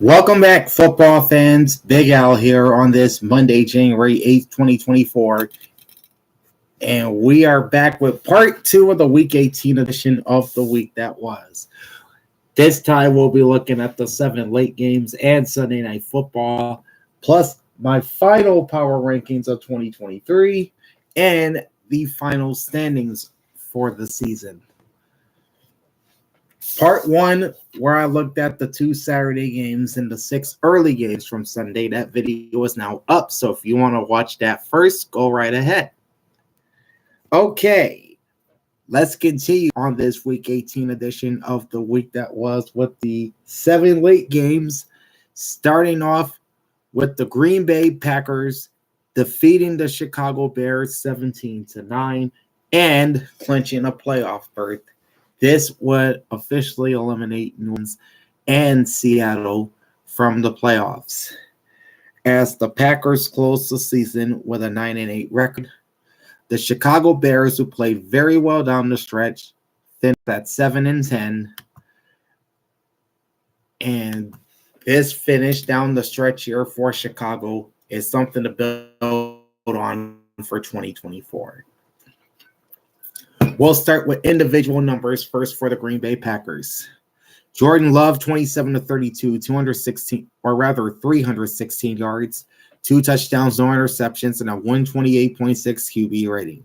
Welcome back, football fans. Big Al here on this Monday, January 8th, 2024. And we are back with part 2 of the Week 18 edition of the week that was. This time we'll be looking at the 7 late games and Sunday Night Football, plus my final power rankings of 2023 and the final standings for the season. Part 1, where I looked at the 2 Saturday games and the 6 early games from Sunday. That video is now up, so if you want to watch that first, go right ahead. Okay, let's continue on this Week 18 edition of the week that was with the 7 late games, starting off with the Green Bay Packers defeating the Chicago Bears 17-9 and clinching a playoff berth. This would officially eliminate New Orleans and Seattle from the playoffs, as the Packers closed the season with a 9-8 record. The Chicago Bears, who played very well down the stretch, finished at 7-10, and this finish down the stretch here for Chicago is something to build on for 2024. We'll start with individual numbers first for the Green Bay Packers. Jordan Love, 27-32, 316 yards, 2 touchdowns, no interceptions, and a 128.6 QB rating.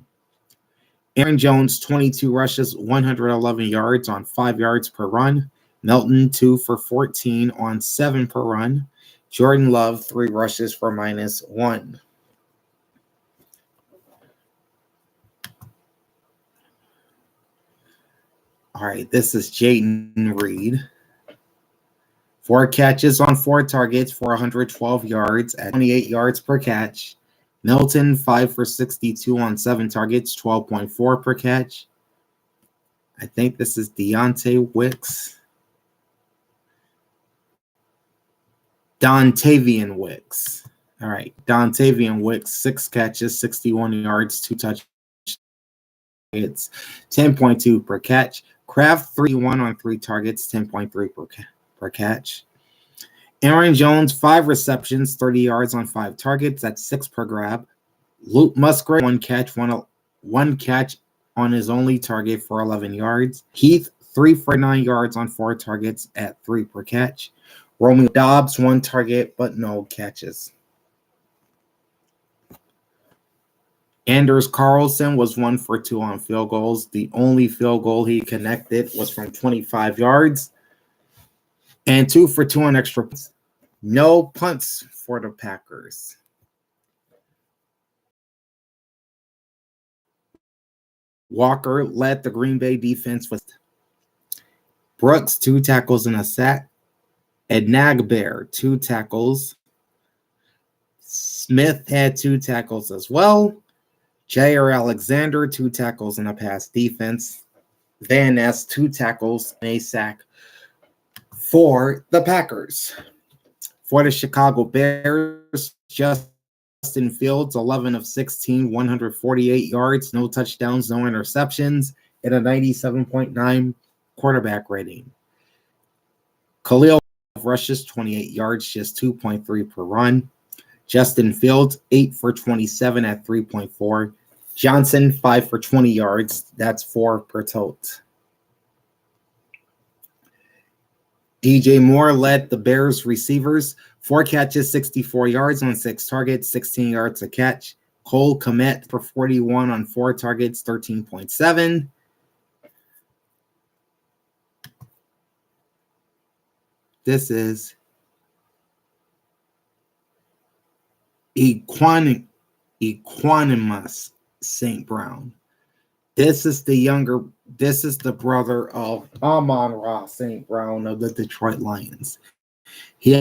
Aaron Jones, 22 rushes, 111 yards on 5 yards per run. Melton, 2 for 14 on 7 per run. Jordan Love, 3 rushes for -1. All right, this is Jayden Reed. 4 catches on 4 targets for 112 yards at 28 yards per catch. Melton, 5 for 62 on 7 targets, 12.4 per catch. I think this is Dontavian Wicks. All right, Dontavian Wicks, 6 catches, 61 yards, 2 touchdowns. It's 10.2 per catch. Kraft, 31 on 3 targets, 10.3 per catch. Aaron Jones, 5 receptions, 30 yards on 5 targets. That's 6 per grab. Luke Musgrave, 1 catch on his only target for 11 yards. Heath, 3 for 9 yards on 4 targets at 3 per catch. Romeo Doubs, 1 target but no catches. Anders Carlson was 1 for 2 on field goals. The only field goal he connected was from 25 yards. And 2 for 2 on extra points. No punts for the Packers. Walker led the Green Bay defense with Brooks, 2 tackles and a sack. Ednagbear, 2 tackles. Smith had 2 tackles as well. Jair Alexander, 2 tackles and a pass defense. Van Ness, 2 tackles and a sack for the Packers. For the Chicago Bears, Justin Fields, 11 of 16, 148 yards, no touchdowns, no interceptions, and a 97.9 quarterback rating. Khalil rushes, 28 yards, just 2.3 per run. Justin Fields, 8 for 27 at 3.4. Johnson, 5 for 20 yards. That's 4 per tote. DJ Moore led the Bears receivers. 4 catches, 64 yards on 6 targets, 16 yards a catch. Cole Kmet for 41 on 4 targets, 13.7. This is Equanimus St. Brown. This is the brother of Amon-Ra St. Brown of the Detroit Lions. He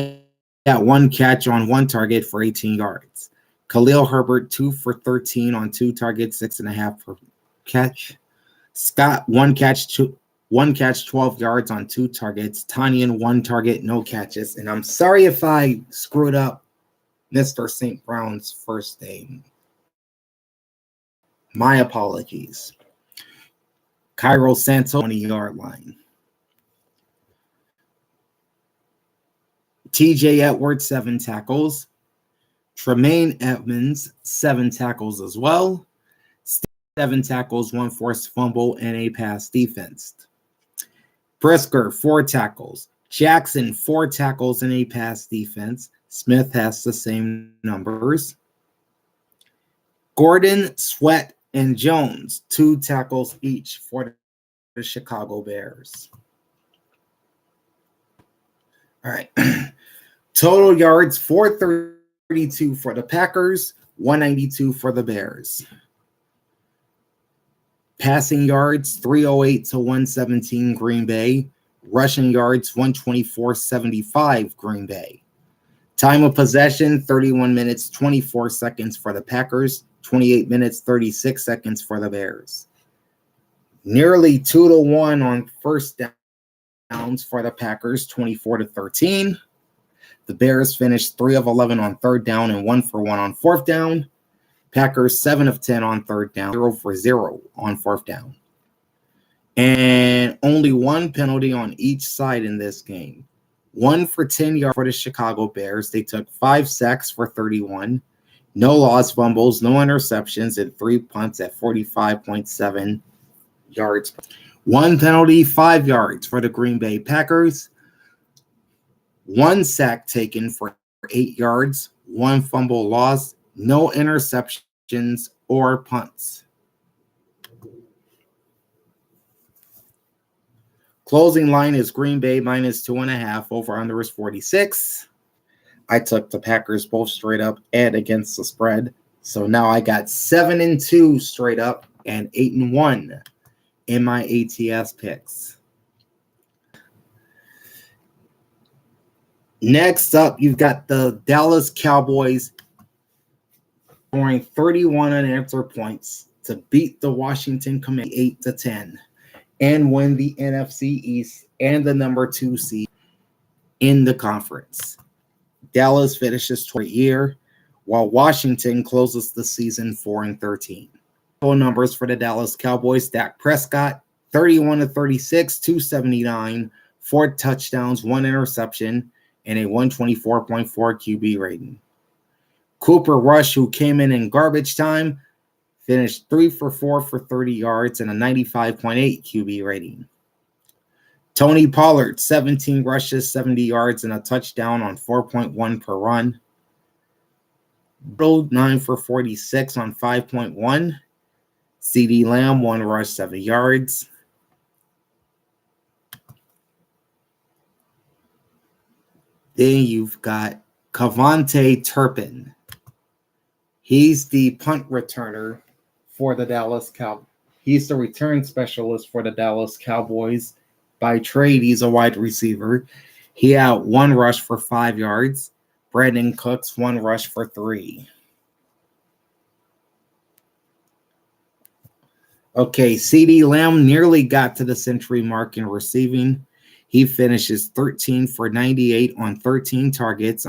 had 1 catch on 1 target for 18 yards. Khalil Herbert, 2 for 13 on 2 targets, 6.5 per catch. Scott, 1 catch, 12 yards on 2 targets. Tanyan, 1 target, no catches. And I'm sorry if I screwed up Mr. St. Brown's first name. My apologies. Cairo Santos, 20-yard line. TJ Edwards, 7 tackles. Tremaine Edmonds, 7 tackles as well. 7 tackles, 1 forced fumble, and a pass defense. Brisker, 4 tackles. Jackson, 4 tackles and a pass defense. Smith has the same numbers. Gordon, Sweat, and Jones, 2 tackles each for the Chicago Bears. All right. Total yards, 432 for the Packers, 192 for the Bears. Passing yards, 308 to 117 Green Bay. Rushing yards, 124-75 Green Bay. Time of possession, 31 minutes, 24 seconds for the Packers, 28 minutes, 36 seconds for the Bears. Nearly 2-1 on first downs for the Packers, 24-13. The Bears finished 3 of 11 on third down and 1 for 1 on fourth down. Packers 7 of 10 on third down, 0 for 0 on fourth down. And only 1 penalty on each side in this game. 1 for 10 yards for the Chicago Bears. They took 5 sacks for 31. No lost fumbles, no interceptions, and 3 punts at 45.7 yards. 1 penalty, 5 yards for the Green Bay Packers. 1 sack taken for 8 yards. 1 fumble lost. No interceptions or punts. Closing line is Green Bay minus 2.5. Over under is 46. I took the Packers both straight up and against the spread. So now I got 7-2 straight up and 8-1 in my ATS picks. Next up, you've got the Dallas Cowboys scoring 31 unanswered points to beat the Washington Commanders 8-10 and win the NFC East and the number 2 seed in the conference. Dallas finishes for a year, while Washington closes the season 4-13. Total numbers for the Dallas Cowboys: Dak Prescott, 31-36, 279, 4 touchdowns, 1 interception, and a 124.4 QB rating. Cooper Rush, who came in garbage time, finished 3 for 4 for 30 yards and a 95.8 QB rating. Tony Pollard, 17 rushes, 70 yards, and a touchdown on 4.1 per run. 9 for 46 on 5.1. CeeDee Lamb, 1 rush, 7 yards. Then you've got Kevontae Turpin. He's the punt returner for the Dallas Cowboys. He's the return specialist for the Dallas Cowboys. By trade, he's a wide receiver. He had 1 rush for 5 yards. Brandon Cooks, 1 rush for 3. Okay, CeeDee Lamb nearly got to the century mark in receiving. He finishes 13 for 98 on 13 targets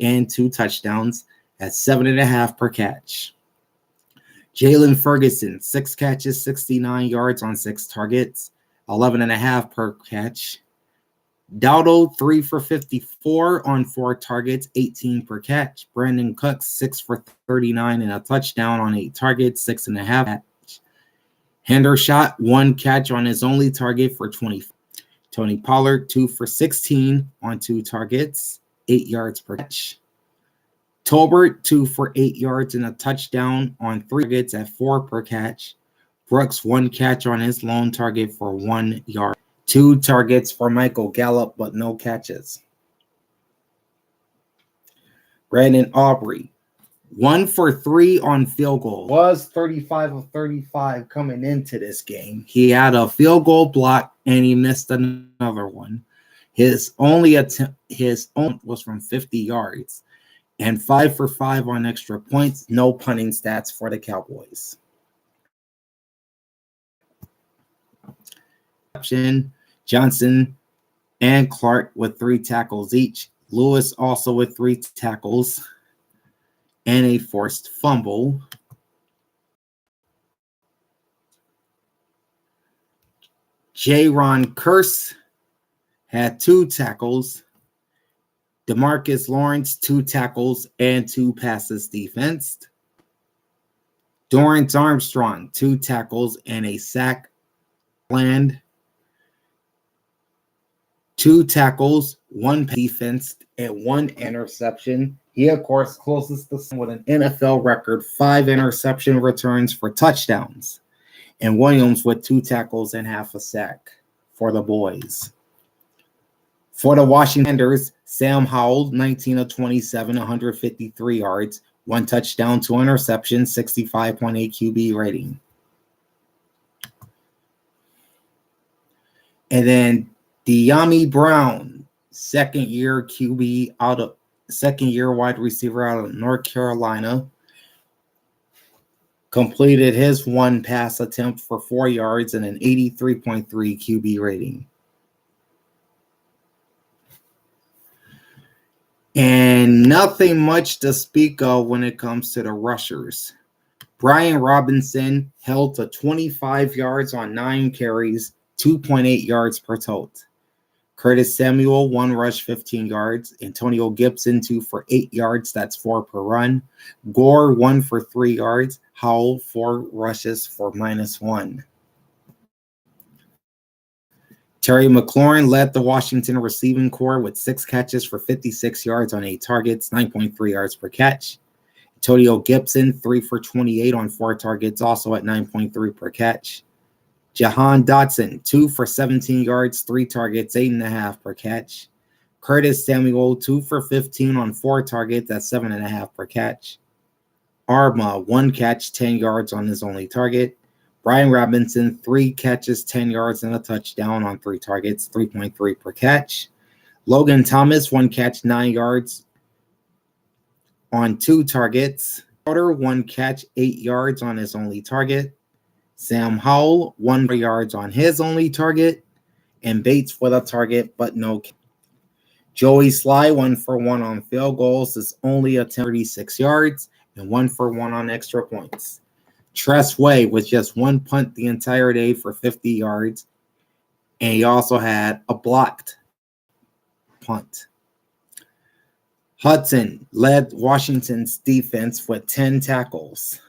and 2 touchdowns at 7.5 per catch. Jalen Ferguson, 6 catches, 69 yards on 6 targets, 11.5 per catch. Dowdle, 3 for 54 on 4 targets, 18 per catch. Brandon Cooks, 6 for 39 and a touchdown on 8 targets, 6.5 catch. Hendershot, 1 catch on his only target for 20. Tony Pollard, 2 for 16 on 2 targets, 8 yards per catch. Tolbert, 2 for 8 yards and a touchdown on 3 targets at 4 per catch. Brooks, 1 catch on his lone target for 1 yard. 2 targets for Michael Gallup, but no catches. Brandon Aubrey, 1 for 3 on field goal. Was 35 of 35 coming into this game. He had a field goal block and he missed another one. His only attempt was from 50 yards. And 5 for 5 on extra points. No punting stats for the Cowboys. Johnson and Clark with 3 tackles each. Lewis also with 3 tackles and a forced fumble. Jaron Kearse had 2 tackles DeMarcus Lawrence, 2 tackles and 2 passes defensed. Dorrance Armstrong, 2 tackles and a sack. Land, 2 tackles, 1 defense, and 1 interception. He, of course, closest to with an NFL record, 5 interception returns for touchdowns. And Williams with 2 tackles and half a sack for the boys. For the Washington Commanders, Sam Howell, 19 of 27, 153 yards, 1 touchdown, 2 interceptions, 65.8 QB rating. And then De'Ami Brown, second-year wide receiver out of North Carolina, completed his 1 pass attempt for 4 yards and an 83.3 QB rating. And nothing much to speak of when it comes to the rushers. Brian Robinson held to 25 yards on 9 carries, 2.8 yards per tote. Curtis Samuel, 1 rush, 15 yards. Antonio Gibson, 2 for 8 yards. That's 4 per run. Gore, 1 for 3 yards. Howell, 4 rushes for -1. Terry McLaurin led the Washington receiving corps with 6 catches for 56 yards on 8 targets, 9.3 yards per catch. Antonio Gibson, 3 for 28 on 4 targets, also at 9.3 per catch. Jahan Dotson, 2 for 17 yards, 3 targets, 8.5 per catch. Curtis Samuel, 2 for 15 on 4 targets, at 7.5 per catch. Arma, 1 catch, 10 yards on his only target. Brian Robinson, 3 catches, 10 yards, and a touchdown on 3 targets, 3.3 per catch. Logan Thomas, 1 catch, 9 yards on 2 targets. Carter, 1 catch, 8 yards on his only target. Sam Howell, 1 yards on his only target. And Bates with a target, but no. Joey Sly, 1 for 1 on field goals, is only at 36 yards, and 1 for 1 on extra points. Tress Way with just 1 punt the entire day for 50 yards, and he also had a blocked punt. Hudson led Washington's defense with 10 tackles.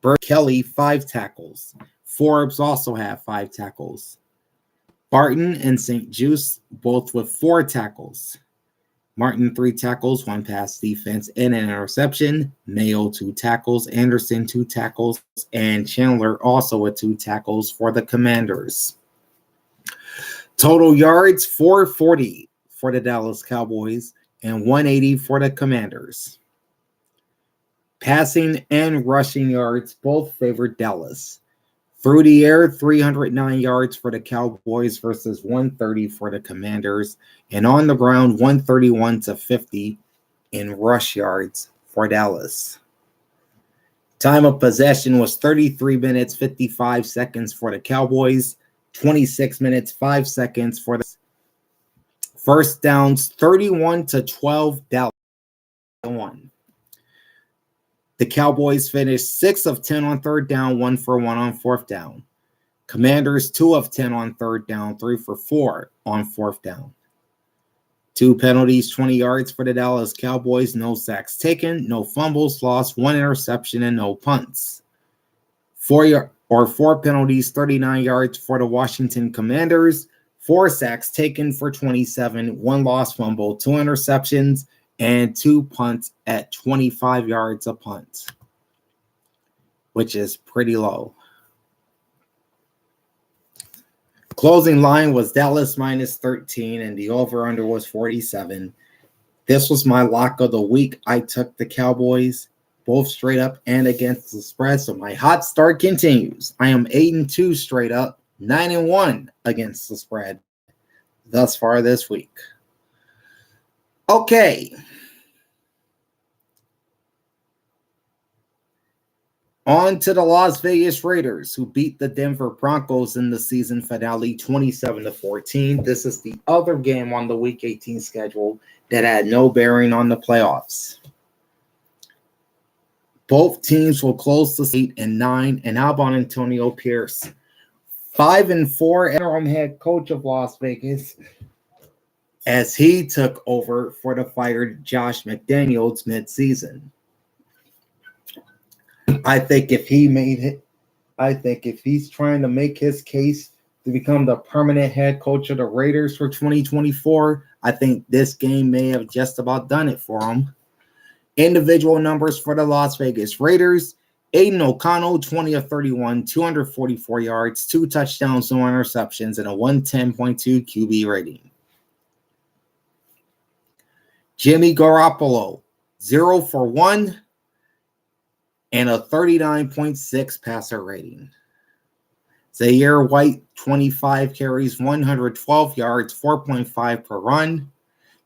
Burt Kelly, 5 tackles. Forbes also had 5 tackles. Barton and St. Juice both with 4 tackles. Martin, 3 tackles, 1 pass defense, and an interception. Mayo, 2 tackles. Anderson, 2 tackles. And Chandler also with 2 tackles for the Commanders. Total yards, 440 for the Dallas Cowboys and 180 for the Commanders. Passing and rushing yards both favored Dallas. Through the air, 309 yards for the Cowboys versus 130 for the Commanders. And on the ground, 131 to 50 in rush yards for Dallas. Time of possession was 33 minutes, 55 seconds for the Cowboys. 26 minutes, 5 seconds for the first downs, 31 to 12, Dallas won. The Cowboys finished 6 of 10 on 3rd down, 1 for 1 on 4th down. Commanders 2 of 10 on 3rd down, 3 for 4 on 4th down. 2 penalties, 20 yards for the Dallas Cowboys, no sacks taken, no fumbles lost, 1 interception, and no punts. 4 penalties, 39 yards for the Washington Commanders, 4 sacks taken for 27, 1 lost fumble, 2 interceptions, and 2 punts at 25 yards a punt, which is pretty low. Closing line was Dallas minus 13, and the over-under was 47. This was my lock of the week. I took the Cowboys, both straight up and against the spread, so my hot start continues. I am 8-2 straight up, 9-1 against the spread thus far this week. Okay. On to the Las Vegas Raiders, who beat the Denver Broncos in the season finale 27-14. This is the other game on the Week 18 schedule that had no bearing on the playoffs. Both teams will close the 8-9. And how about Antonio Pierce? 5-4, interim head coach of Las Vegas. as he took over for the fired Josh McDaniels mid-season. I think if he's trying to make his case to become the permanent head coach of the Raiders for 2024, I think this game may have just about done it for him. Individual numbers for the Las Vegas Raiders: Aiden O'Connell, 20 of 31, 244 yards, 2 touchdowns, no interceptions, and a 110.2 QB rating. Jimmy Garoppolo, 0 for 1, and a 39.6 passer rating. Zaire White, 25 carries, 112 yards, 4.5 per run.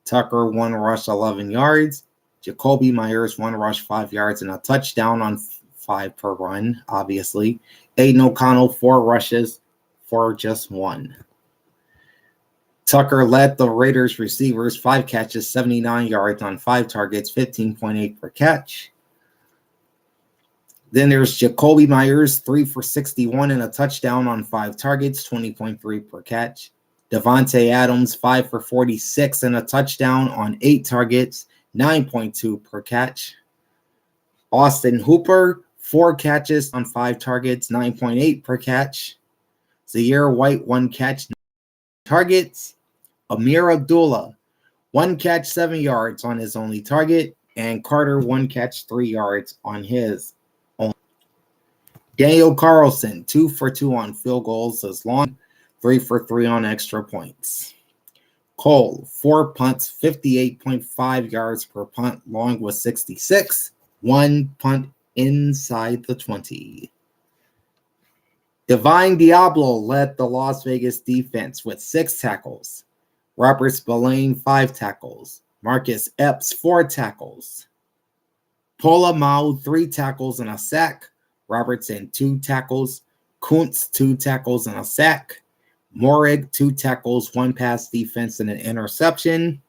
Tucker, 1 rush, 11 yards. Jacoby Myers, 1 rush, 5 yards, and a touchdown on 5 per run, obviously. Aiden O'Connell, 4 rushes for just 1. Tucker led the Raiders receivers, 5 catches, 79 yards on 5 targets, 15.8 per catch. Then there's Jacoby Myers, 3 for 61 and a touchdown on 5 targets, 20.3 per catch. Devontae Adams, 5 for 46 and a touchdown on 8 targets, 9.2 per catch. Austin Hooper, 4 catches on 5 targets, 9.8 per catch. Zaire White, 1 catch, 9 targets. Amir Abdullah, 1 catch, 7 yards on his only target. And Carter, 1 catch, 3 yards on his only. Daniel Carlson, 2 for 2 on field goals as long, 3 for 3 on extra points. Cole, 4 punts, 58.5 yards per punt, long was 66. 1 punt inside the 20. Divine Diablo led the Las Vegas defense with 6 tackles. Robert Spillane, 5 tackles. Marcus Epps, 4 tackles. Pola Mao, 3 tackles and a sack. Robertson, 2 tackles. Kuntz, 2 tackles and a sack. Morig, 2 tackles, 1 pass defense and an interception.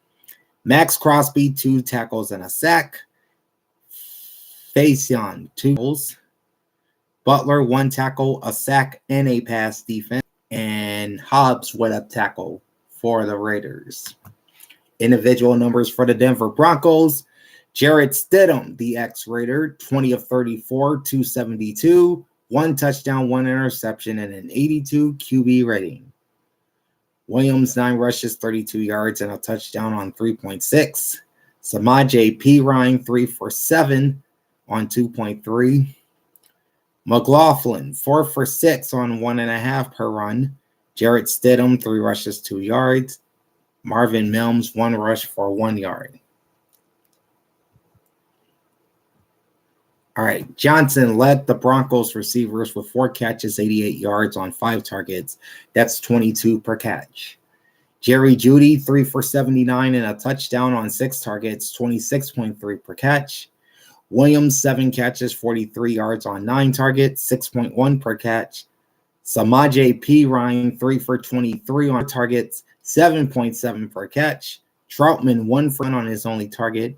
Max Crosby, 2 tackles and a sack. Faison, 2 tackles. Butler, 1 tackle, a sack, and a pass defense. And Hobbs with a tackle for the Raiders. Individual numbers for the Denver Broncos: Jarrett Stidham, the ex-Raider, 20 of 34, 272, 1 touchdown, 1 interception, and an 82 QB rating. Williams, 9 rushes, 32 yards, and a touchdown on 3.6. Samaje Perine, 3 for 7 on 2.3. McLaughlin, 4 for 6 on 1.5 per run. Jarrett Stidham, 3 rushes, 2 yards. Marvin Mims, 1 rush for 1 yard. All right, Johnson led the Broncos receivers with 4 catches, 88 yards on 5 targets. That's 22 per catch. Jerry Jeudy, 3 for 79 and a touchdown on 6 targets, 26.3 per catch. Williams, 7 catches, 43 yards on 9 targets, 6.1 per catch. Samaje Perine, 3 for 23 on targets, 7.7 per catch. Troutman, 1 for 1 on his only target.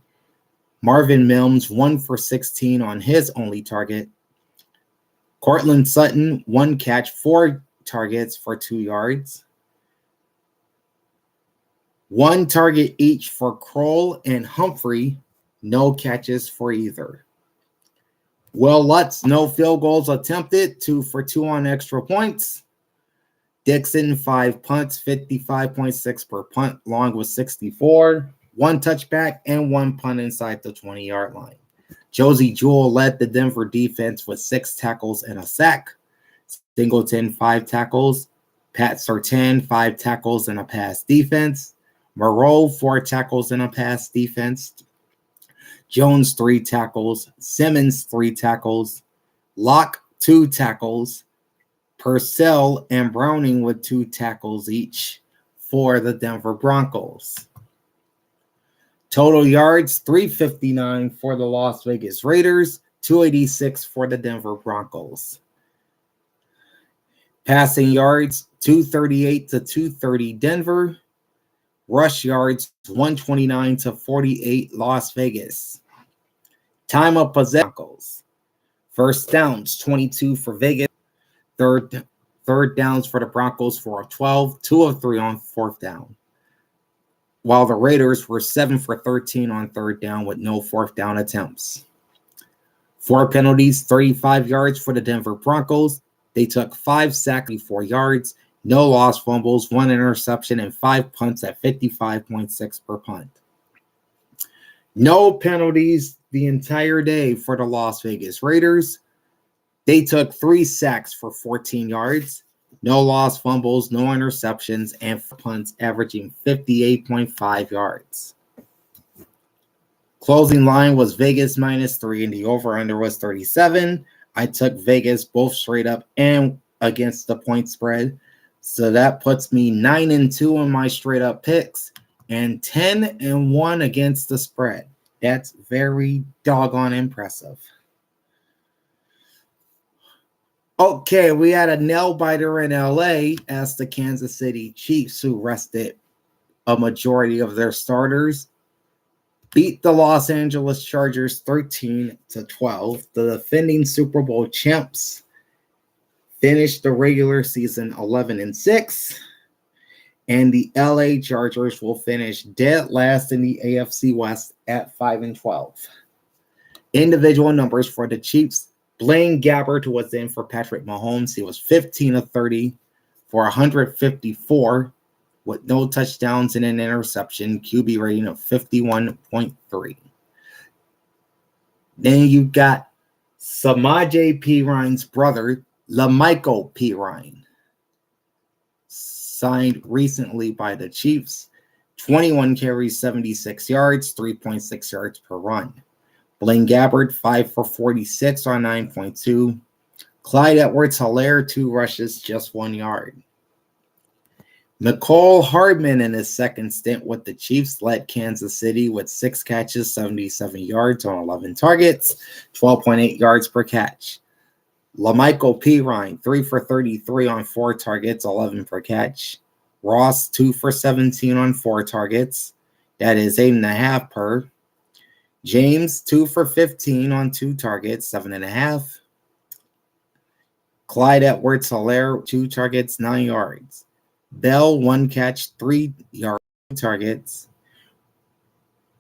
Marvin Mims, 1 for 16 on his only target. Cortland Sutton, 1 catch, 4 targets for 2 yards. 1 target each for Kroll and Humphrey, no catches for either. Will Lutz, no field goals attempted, 2 for 2 on extra points. Dixon, 5 punts, 55.6 per punt, long was 64. 1 touchback and 1 punt inside the 20-yard line. Josie Jewell led the Denver defense with 6 tackles and a sack. Singleton, 5 tackles. Pat Surtain, 5 tackles and a pass defense. Moreau, 4 tackles and a pass defense. Jones, 3 tackles. Simmons, 3 tackles. Locke, 2 tackles. Purcell and Browning with 2 tackles each for the Denver Broncos. Total yards, 359 for the Las Vegas Raiders, 286 for the Denver Broncos. Passing yards, 238 to 230 Denver. Rush yards, 129 to 48 Las Vegas. Time of possession, Broncos. First downs, 22 for Vegas. Third downs for the Broncos for a 12, 2 of 3 on 4th down. while the Raiders were 7 for 13 on third down with no fourth down attempts. 4 penalties, 35 yards for the Denver Broncos. They took 5 sacks, 4 yards, no lost fumbles, 1 interception, and 5 punts at 55.6 per punt. No penalties the entire day for the Las Vegas Raiders. They took 3 sacks for 14 yards, no lost fumbles, no interceptions, and punts averaging 58.5 yards. Closing line was Vegas -3, and the over-under was 37. I took Vegas both straight up and against the point spread. So that puts me 9-2 in my straight up picks and 10-1 against the spread. That's very doggone impressive. Okay, we had a nail biter in LA as the Kansas City Chiefs, who rested a majority of their starters, beat the Los Angeles Chargers 13-12. The defending Super Bowl champs finished the regular season 11-6, and the LA Chargers will finish dead last in the AFC West at 5-12. Individual numbers for the Chiefs: Blaine Gabbert was in for Patrick Mahomes. He was 15-30 for 154 with no touchdowns and an interception, QB rating of 51.3. Then you've got Samaje Perine's brother, LaMichael Perine, signed recently by the Chiefs. 21 carries, 76 yards, 3.6 yards per run. Blaine Gabbert, 5 for 46 on 9.2. Clyde Edwards-Helaire, 2 rushes, just 1 yard. Mecole Hardman in his second stint with the Chiefs led Kansas City with 6 catches, 77 yards on 11 targets, 12.8 yards per catch. LaMichael Perine, 3 for 33 on 4 targets, 11 per catch. Ross, 2 for 17 on 4 targets. That is 8.5 per. James, 2 for 15 on 2 targets, 7.5. Clyde Edwards-Helaire, 2 targets, 9 yards. Bell, 1 catch, 3 yards, 2 targets.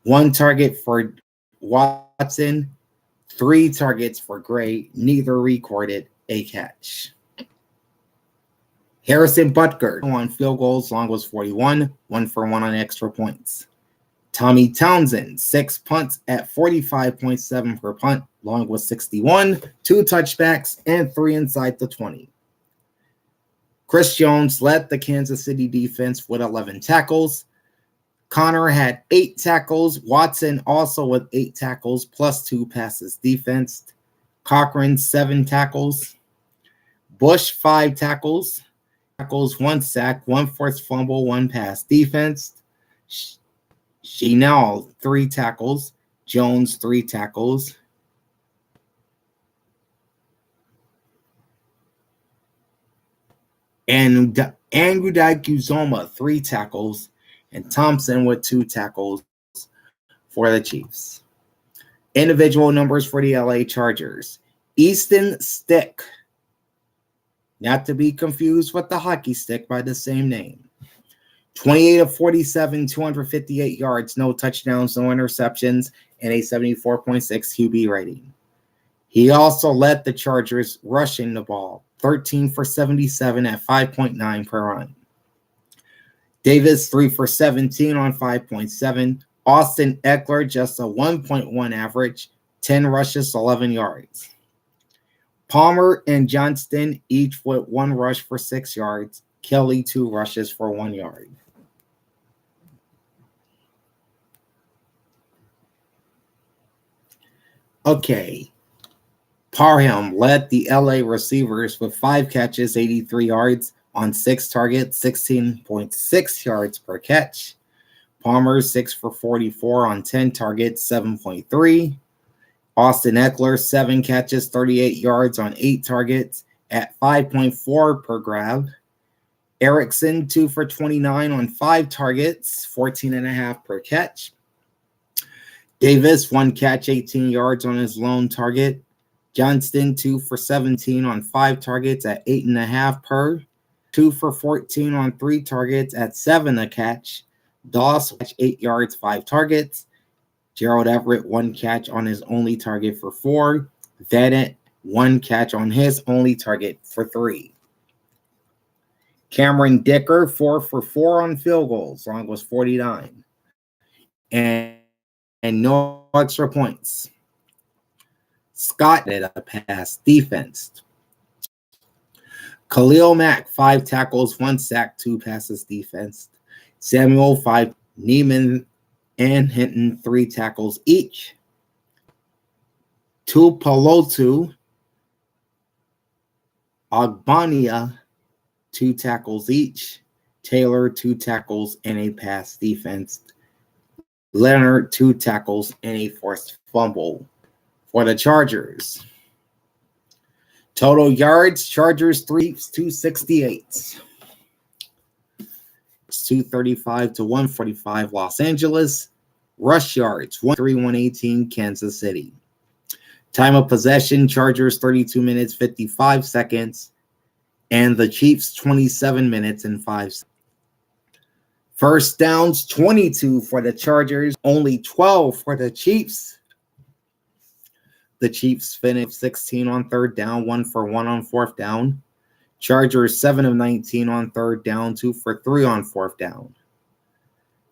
1 target for Watson, 3 targets for Gray. Neither recorded a catch. Harrison Butker on field goals, long was 41, 1 for 1 on extra points. Tommy Townsend, 6 punts at 45.7 per punt, long was 61, 2 touchbacks, and 3 inside the 20. Chris Jones led the Kansas City defense with 11 tackles. Connor had 8 tackles. Watson also with 8 tackles plus 2 passes defensed. Cochran, 7 tackles. Bush, 5 tackles. 1 sack, 1 forced fumble, 1 pass defense. Chenal, 3 tackles. Jones, 3 tackles. And Andrew Uzoma, 3 tackles. And Thompson with 2 tackles for the Chiefs. Individual numbers for the LA Chargers. Easton Stick, not to be confused with the hockey stick by the same name. 28 of 47, 258 yards, no touchdowns, no interceptions, and a 74.6 QB rating. He also led the Chargers rushing the ball, 13 for 77 at 5.9 per run. Davis, 3 for 17 on 5.7. Austin Eckler, just a 1.1 average, 10 rushes, 11 yards. Palmer and Johnston each with 1 rush for 6 yards. Kelly, 2 rushes for 1 yard. Okay. Parham led the LA receivers with 5 catches, 83 yards on 6 targets, 16.6 yards per catch. Palmer, 6 for 44 on 10 targets, 7.3. Austin Eckler, 7 catches, 38 yards on 8 targets at 5.4 per grab. Erickson, 2 for 29 on 5 targets, 14.5 per catch. Davis, 1 catch, 18 yards on his lone target. Johnston, 2 for 17 on 5 targets at 8.5 per. 2 for 14 on 3 targets at 7 a catch. Doss, 8 yards, 5 targets. Gerald Everett, 1 catch on his only target for 4. Vedant, 1 catch on his only target for 3. Cameron Dicker, 4 for 4 on field goals. Long was 49. And no extra points. Scott did a pass defense. Khalil Mack, 5 tackles, 1 sack, 2 passes defense. Samuel, 5. Neiman and Hinton, 3 tackles each. Tupalotu Ogbania, 2 tackles each. Taylor, 2 tackles and a pass defense. Leonard, 2 tackles and a forced fumble for the Chargers. Total yards, Chargers 268. It's 235 to 145 Los Angeles. Rush yards, 118 Kansas City. Time of possession, Chargers 32 minutes, 55 seconds. And the Chiefs 27 minutes and 5 seconds. First downs, 22 for the Chargers, only 12 for the Chiefs. The Chiefs finished 16 on third down, 1 for 1 on fourth down. Chargers 7 of 19 on third down, 2 for 3 on fourth down.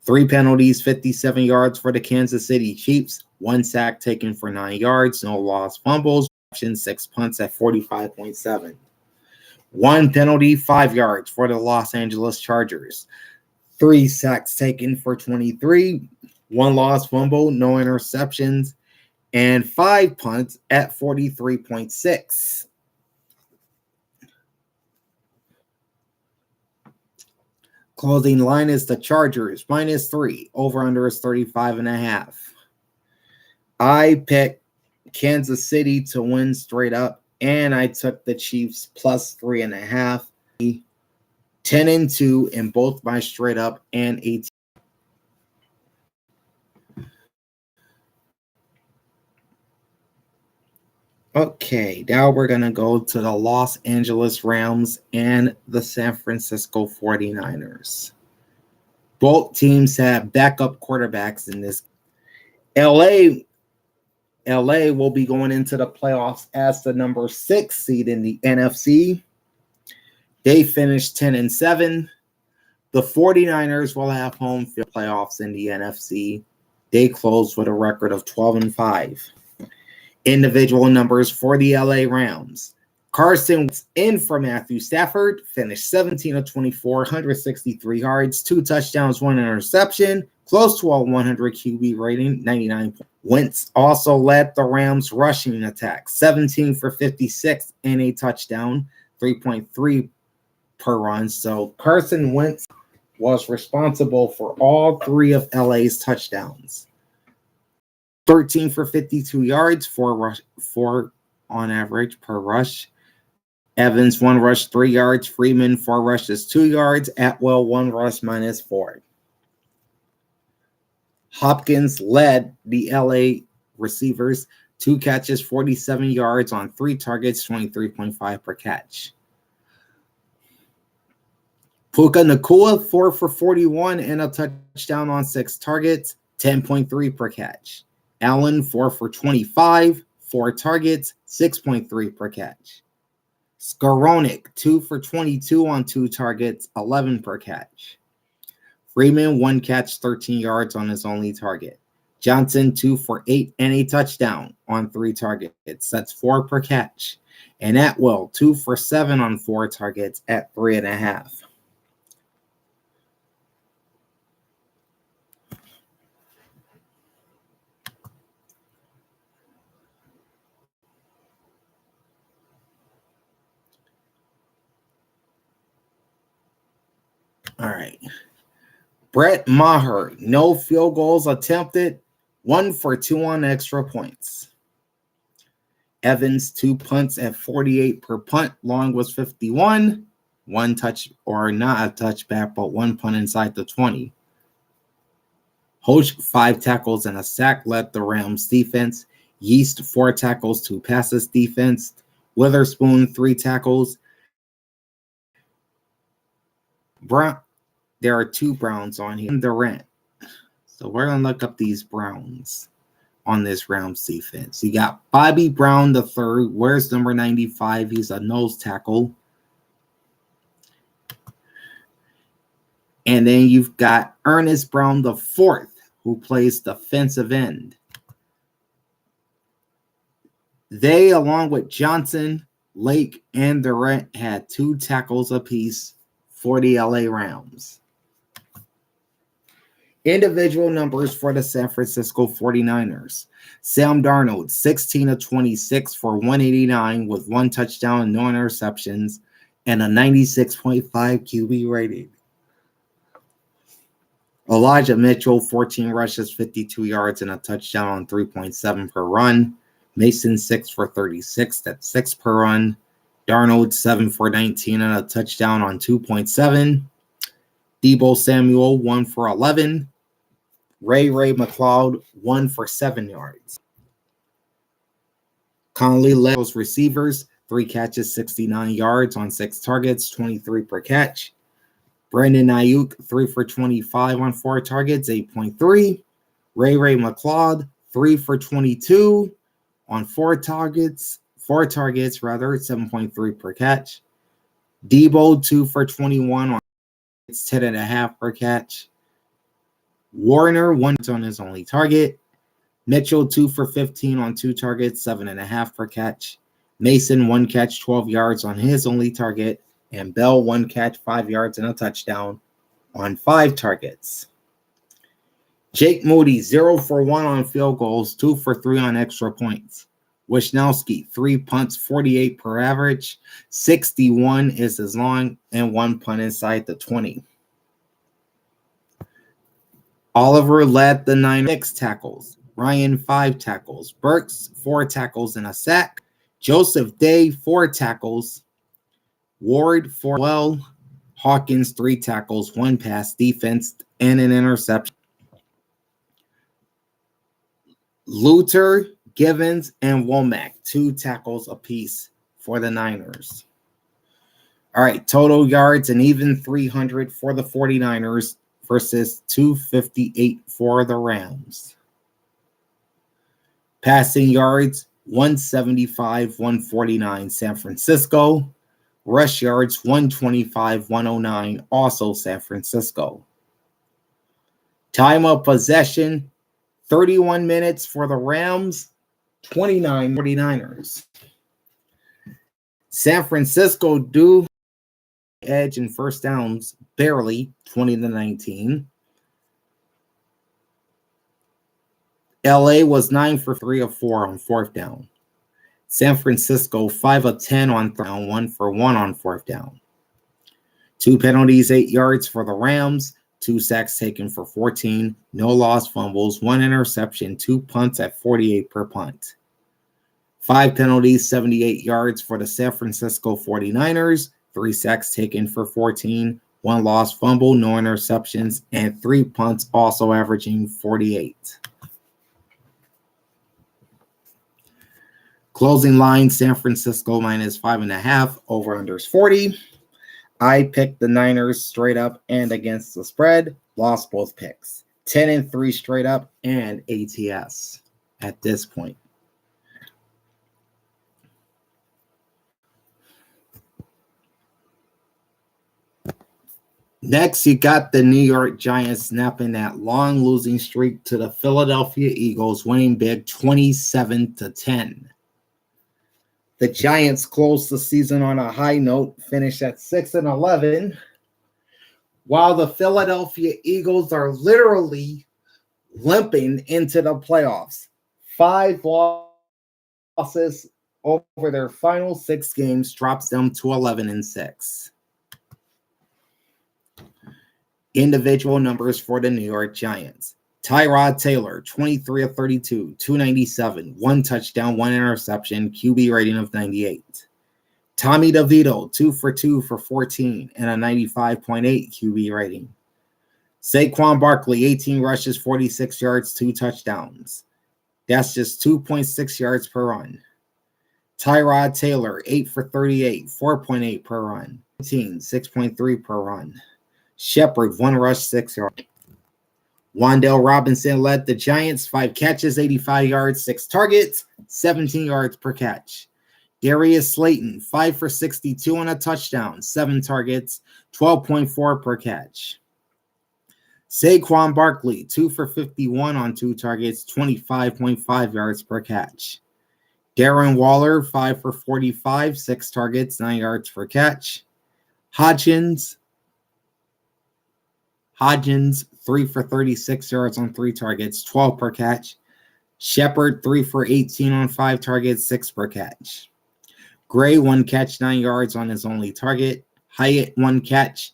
3 penalties, 57 yards for the Kansas City Chiefs. 1 sack taken for 9 yards, no lost fumbles, 6 punts at 45.7. 1 penalty, 5 yards for the Los Angeles Chargers. 3 sacks taken for 23, 1 lost fumble, no interceptions, and 5 punts at 43.6. Closing line is the Chargers, -3. Over-under is 35.5. I picked Kansas City to win straight up, and I took the Chiefs +3.5. 10-2 in both my straight up and 18. Okay, now we're going to go to the Los Angeles Rams and the San Francisco 49ers. Both teams have backup quarterbacks in this. LA will be going into the playoffs as the number 6 seed in the NFC. They finished 10-7. The 49ers will have home field playoffs in the NFC. They closed with a record of 12-5. Individual numbers for the LA Rams. Carson was in for Matthew Stafford, finished 17 of 24, 163 yards, 2 touchdowns, 1 interception, close to a 100 QB rating, 99. Wentz also led the Rams rushing attack, 17 for 56 and a touchdown, 3.3 per run. So Carson Wentz was responsible for all 3 of LA's touchdowns. 13 for 52 yards, 4 on average per rush. Evans, 1 rush, 3 yards. Freeman, 4 rushes, 2 yards. Atwell, 1 rush, -4. Hopkins led the LA receivers, 2 catches, 47 yards on 3 targets, 23.5 per catch. Puka Nacua, 4 for 41 and a touchdown on 6 targets, 10.3 per catch. Allen, 4 for 25, 4 targets, 6.3 per catch. Skowronek, 2 for 22 on 2 targets, 11 per catch. Freeman, 1 catch, 13 yards on his only target. Johnson, 2 for 8 and a touchdown on 3 targets. That's 4 per catch. And Atwell, 2 for 7 on 4 targets at 3.5. All right. Brett Maher, no field goals attempted, 1 for 2 on extra points. Evans, 2 punts at 48 per punt. Long was 51. 1 touch, or not a touchback, but 1 punt inside the 20. Hoch, 5 tackles and a sack, led the Rams defense. Yeast, 4 tackles, 2 passes defense. Witherspoon, 3 tackles. there are 2 Browns on here. Durant. So we're going to look up these Browns on this Rams defense. You got Bobby Brown III. Where's number 95? He's a nose tackle. And then you've got Ernest Brown IV, who plays defensive end. They, along with Johnson, Lake, and Durant, had 2 tackles apiece for the LA Rams. Individual numbers for the San Francisco 49ers. Sam Darnold, 16 of 26 for 189 with 1 touchdown and no interceptions and a 96.5 QB rating. Elijah Mitchell, 14 rushes, 52 yards, and a touchdown on 3.7 per run. Mason, 6 for 36, that's 6 per run. Darnold, 7 for 19 and a touchdown on 2.7. Deebo Samuel, 1 for 11. Ray McLeod, 1 for 7 yards. Conley led those receivers, 3 catches, 69 yards on 6 targets, 23 per catch. Brandon Ayuk, 3 for 25 on 4 targets, 8.3. Ray McLeod, 3 for 22 on 4 targets, 7.3 per catch. Deebo, 2 for 21 on 10.5 per catch. Warner, 1 on his only target. Mitchell, 2 for 15 on 2 targets, 7.5 per catch. Mason, 1 catch, 12 yards on his only target. And Bell, 1 catch, 5 yards, and a touchdown on 5 targets. Jake Moody, 0 for 1 on field goals, 2 for 3 on extra points. Wisnowski, 3 punts, 48 per average. 61 is his long, and 1 punt inside the 20. Oliver led the 6 tackles. Ryan, 5 tackles. Burks, 4 tackles and a sack. Joseph Day, 4 tackles. Ward, 4 well. Hawkins, 3 tackles, 1 pass defense, and an interception. Luther, Givens, and Womack, 2 tackles apiece for the Niners. All right, total yards and even 300 for the 49ers versus 258 for the Rams. Passing yards, 175, 149 San Francisco. Rush yards, 125, 109, also San Francisco. Time of possession, 31 minutes for the Rams, 29 49ers. San Francisco do edge in first downs, barely, 20-19. LA was 9 for 3 of 4 on 4th down. San Francisco, 5 of 10 on 3rd down, 1 for 1 on 4th down. 2 penalties, 8 yards for the Rams, 2 sacks taken for 14, no lost fumbles, 1 interception, 2 punts at 48 per punt. 5 penalties, 78 yards for the San Francisco 49ers, 3 sacks taken for 14, 1 lost fumble, no interceptions, and 3 punts, also averaging 48. Closing line, San Francisco minus 5.5, over-unders 40. I picked the Niners straight up and against the spread, lost both picks. 10-3 straight up and ATS at this point. Next, you got the New York Giants snapping that long losing streak to the Philadelphia Eagles, winning big 27-10. The Giants closed the season on a high note, finished at 6-11, while the Philadelphia Eagles are literally limping into the playoffs. 5 losses over their final 6 games drops them to 11-6. Individual numbers for the New York Giants. Tyrod Taylor, 23 of 32, 297, 1 touchdown, 1 interception, QB rating of 98. Tommy DeVito, 2 for 2 for 14 and a 95.8 QB rating. Saquon Barkley, 18 rushes, 46 yards, 2 touchdowns. That's just 2.6 yards per run. Tyrod Taylor, 8 for 38, 4.8 per run. 6.3 per run. Shepard, 1 rush, 6 yards. Wan'Dale Robinson led the Giants, 5 catches, 85 yards, 6 targets, 17 yards per catch. Darius Slayton, 5 for 62 and a touchdown, 7 targets, 12.4 per catch. Saquon Barkley, 2 for 51 on 2 targets, 25.5 yards per catch. Darren Waller, 5 for 45, 6 targets, 9 yards per catch. Hodgins, 3 for 36 yards on 3 targets, 12 per catch. Shepard, 3 for 18 on 5 targets, 6 per catch. Gray, 1 catch, 9 yards on his only target. Hyatt, 1 catch,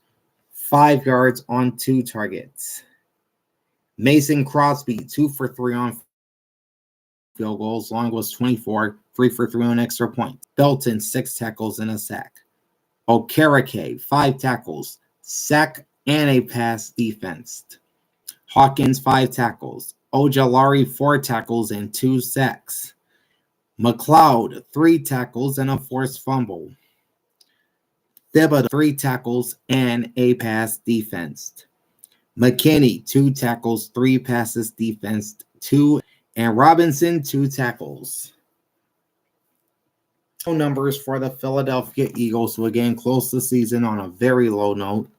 5 yards on 2 targets. Mason Crosby, 2 for 3 on field goals. Long was 24, 3 for 3 on extra points. Belton, 6 tackles and a sack. Okereke, 5 tackles, sack and a pass defensed. Hawkins, 5 tackles. Ojulari, 4 tackles and 2 sacks. McLeod, 3 tackles and a forced fumble. Thibodeau, 3 tackles and a pass defensed. McKinney, 2 tackles, 3 passes defensed, 2, and Robinson, 2 tackles. Numbers for the Philadelphia Eagles, who again closed the season on a very low note.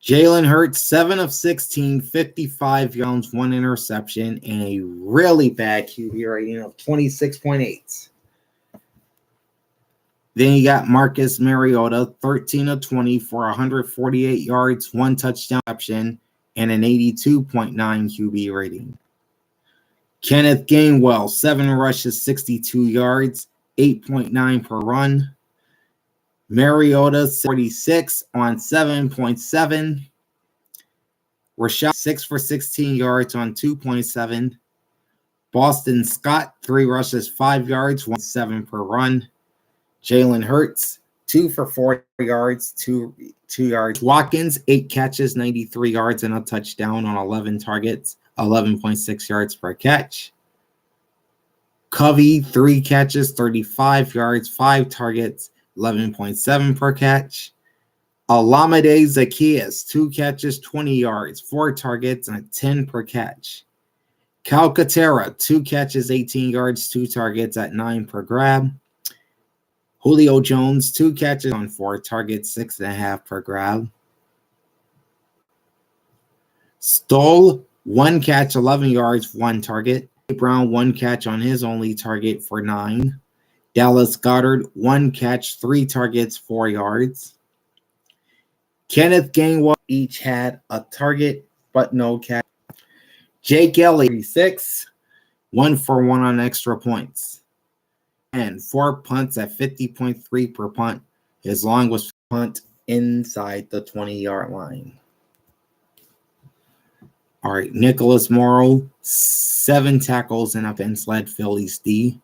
Jalen Hurts, 7 of 16, 55 yards, 1 interception, and a really bad QB rating of 26.8. Then you got Marcus Mariota, 13 of 20 for 148 yards, 1 touchdown reception, and an 82.9 QB rating. Kenneth Gainwell, 7 rushes, 62 yards, 8.9 per run. Mariota, 46 on 7.7. Rashad, 6 for 16 yards on 2.7. Boston Scott, 3 rushes, 5 yards, 1.7 per run. Jalen Hurts, 2 for 4 yards, 2 yards. Watkins, 8 catches, 93 yards, and a touchdown on 11 targets, 11.6 yards per catch. Covey, 3 catches, 35 yards, 5 targets, 11.7 per catch. Olamide Zaccheaus, 2 catches, 20 yards, 4 targets, and 10 per catch. Calcaterra, 2 catches, 18 yards, 2 targets at 9 per grab. Julio Jones, 2 catches on 4 targets, 6.5 per grab. Stoll, 1 catch, 11 yards, 1 target. Brown, 1 catch on his only target for 9. Dallas Goedert, 1 catch, 3 targets, 4 yards. Kenneth Gainwell each had a target, but no catch. Jake Elliott, 36, 1 for 1 on extra points. And 4 punts at 50.3 per punt. His long was punt inside the 20-yard line. All right, Nicholas Morrow, 7 tackles and a fence led Phillies D.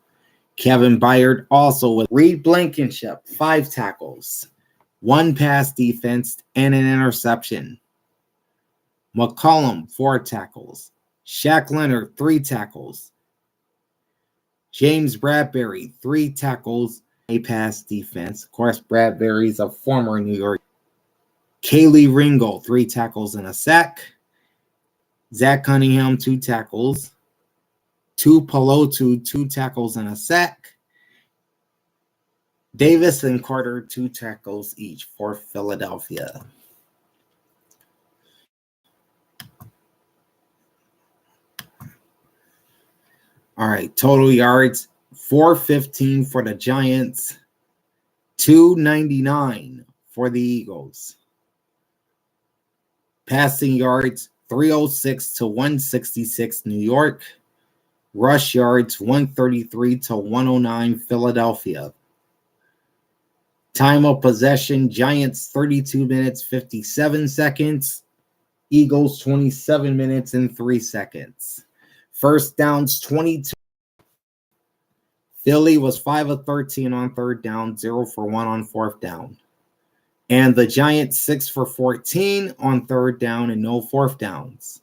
Kevin Byard also with Reed Blankenship, 5 tackles, 1 pass defense, and an interception. McCollum, 4 tackles. Shaq Leonard, 3 tackles. James Bradbury, 3 tackles, a pass defense. Of course, Bradbury's a former New York. Kaylee Ringo, 3 tackles and a sack. Zach Cunningham, 2 tackles. Tuipulotu, 2 tackles and a sack. Davis and Carter, 2 tackles each for Philadelphia. All right, total yards, 415 for the Giants, 299 for the Eagles. Passing yards, 306 to 166 New York. Rush yards, 133 to 109 Philadelphia. Time of possession, Giants 32 minutes, 57 seconds. Eagles 27 minutes and 3 seconds. First downs, 22. Philly was 5 of 13 on 3rd down, 0 for 1 on 4th down. And the Giants 6 for 14 on 3rd down and no 4th downs.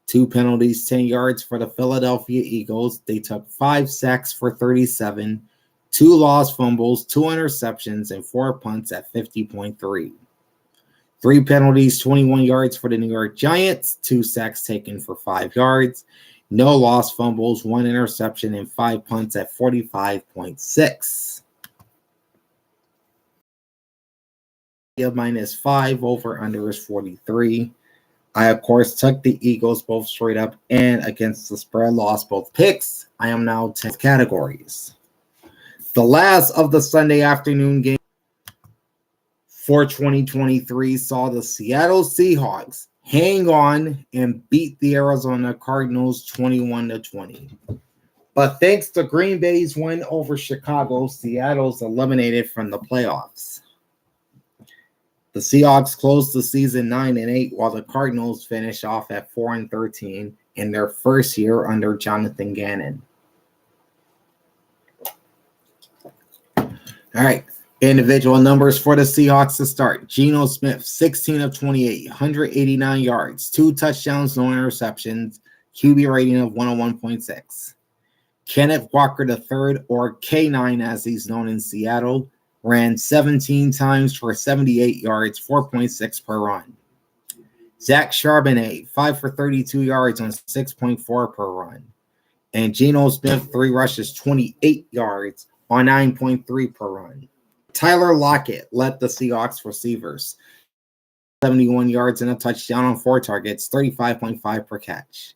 2 penalties, 10 yards for the Philadelphia Eagles. They took 5 sacks for 37, 2 lost fumbles, 2 interceptions, and 4 punts at 50.3. 3 penalties, 21 yards for the New York Giants, 2 sacks taken for 5 yards, no lost fumbles, 1 interception, and 5 punts at 45.6. -5, over under is 43. I, of course, took the Eagles both straight up and against the spread, lost both picks. I am now 10 categories. The last of the Sunday afternoon game for 2023 saw the Seattle Seahawks hang on and beat the Arizona Cardinals 21-20. But thanks to Green Bay's win over Chicago, Seattle's eliminated from the playoffs. The Seahawks closed the season 9-8, while the Cardinals finished off at 4-13 in their first year under Jonathan Gannon. All right, individual numbers for the Seahawks to start. Geno Smith, 16 of 28, 189 yards, 2 touchdowns, no interceptions, QB rating of 101.6. Kenneth Walker III, or K9 as he's known in Seattle, ran 17 times for 78 yards, 4.6 per run. Zach Charbonnet, 5 for 32 yards on 6.4 per run. And Geno Smith, 3 rushes, 28 yards on 9.3 per run. Tyler Lockett led the Seahawks receivers, 71 yards and a touchdown on 4 targets, 35.5 per catch.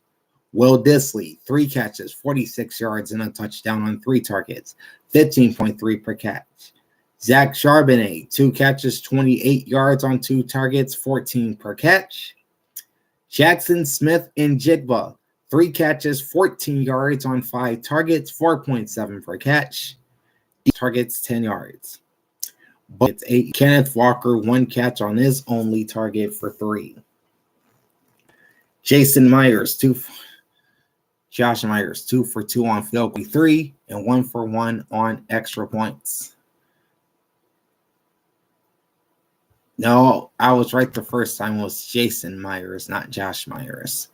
Will Dissly, 3 catches, 46 yards and a touchdown on 3 targets, 15.3 per catch. Zach Charbonnet, 2 catches, 28 yards on 2 targets, 14 per catch. Jackson Smith and Jigba, 3 catches, 14 yards on 5 targets, 4.7 per catch. Targets, 10 yards. But it's 8. Kenneth Walker, 1 catch on his only target for 3. Jason Myers, Josh Myers, 2 for 2 on field goal, 3, and 1 for 1 on extra points. No, I was right the first time. It was Jason Myers, not Josh Myers.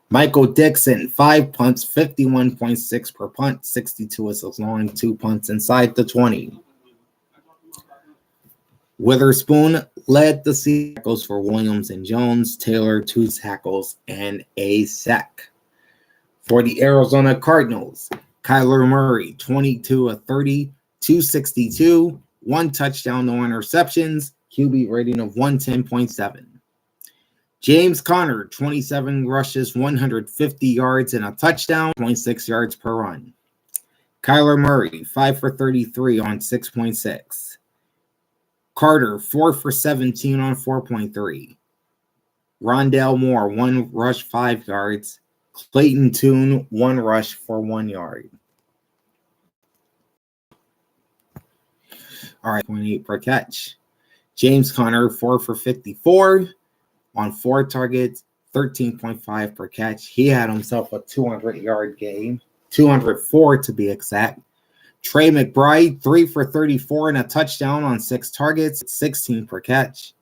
Michael Dixon, 5 punts, 51.6 per punt, 62 is as long, 2 punts inside the 20. Witherspoon led the tackles for Williams and Jones. Taylor, 2 tackles and a sack. For the Arizona Cardinals, Kyler Murray, 22 of 30, 262, 1 touchdown, no interceptions, QB rating of 110.7. James Conner, 27 rushes, 150 yards and a touchdown, 0.6 yards per run. Kyler Murray, 5 for 33 on 6.6. Carter, 4 for 17 on 4.3. Rondale Moore, 1 rush, 5 yards. Clayton Tune, 1 rush for 1 yard. All right, 0.8 per catch. James Conner, 4 for 54 on 4 targets, 13.5 per catch. He had himself a 200-yard game, 204 to be exact. Trey McBride, 3 for 34 and a touchdown on 6 targets, 16 per catch.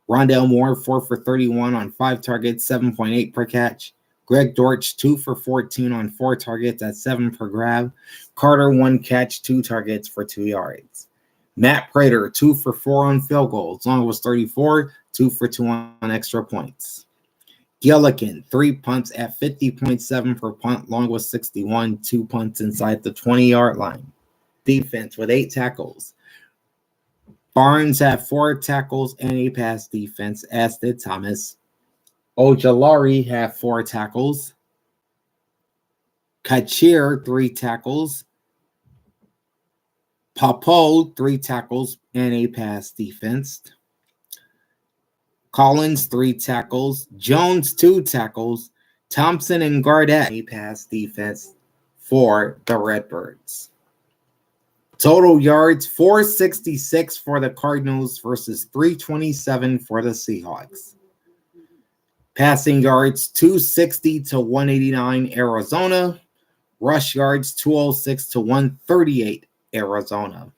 Rondale Moore, 4 for 31 on 5 targets, 7.8 per catch. Greg Dortch, 2 for 14 on 4 targets at 7 per grab. Carter, 1 catch, 2 targets for 2 yards. Matt Prater, 2 for 4 on field goals. Long was 34, 2 for 2 on extra points. Gillikin, 3 punts at 50.7 per punt. Long was 61, 2 punts inside the 20-yard line. Defense with 8 tackles. Barnes had 4 tackles and a pass defense, as did Thomas. Ojulari had 4 tackles. Kachir, 3 tackles. Papo, 3 tackles and a pass defense. Collins, 3 tackles. Jones, 2 tackles. Thompson and Gardette, a pass defense for the Redbirds. Total yards, 466 for the Cardinals versus 327 for the Seahawks. Passing yards, 260 to 189 Arizona. Rush yards, 206 to 138 Arizona.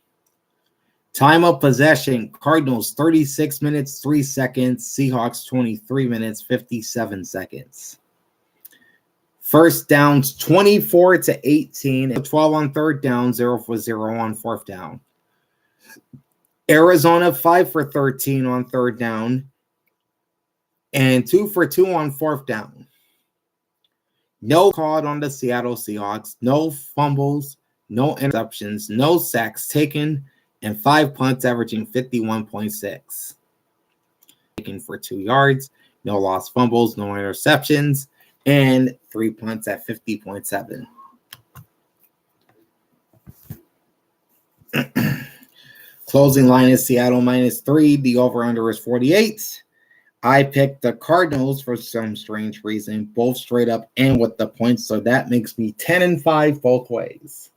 Time of possession, Cardinals 36 minutes, 3 seconds. Seahawks 23 minutes, 57 seconds. First downs, 24 to 18. 12 on third down, 0 for 0 on fourth down. Arizona 5 for 13 on third down. and 2 for 2 on fourth down. No called on the Seattle Seahawks, no fumbles, no interceptions, no sacks taken, and 5 punts averaging 51.6. Taken for 2 yards, no lost fumbles, no interceptions, and 3 punts at 50.7. Closing line is Seattle -3. The over-under is 48. I picked the Cardinals for some strange reason, both straight up and with the points, so that makes me 10-5 both ways.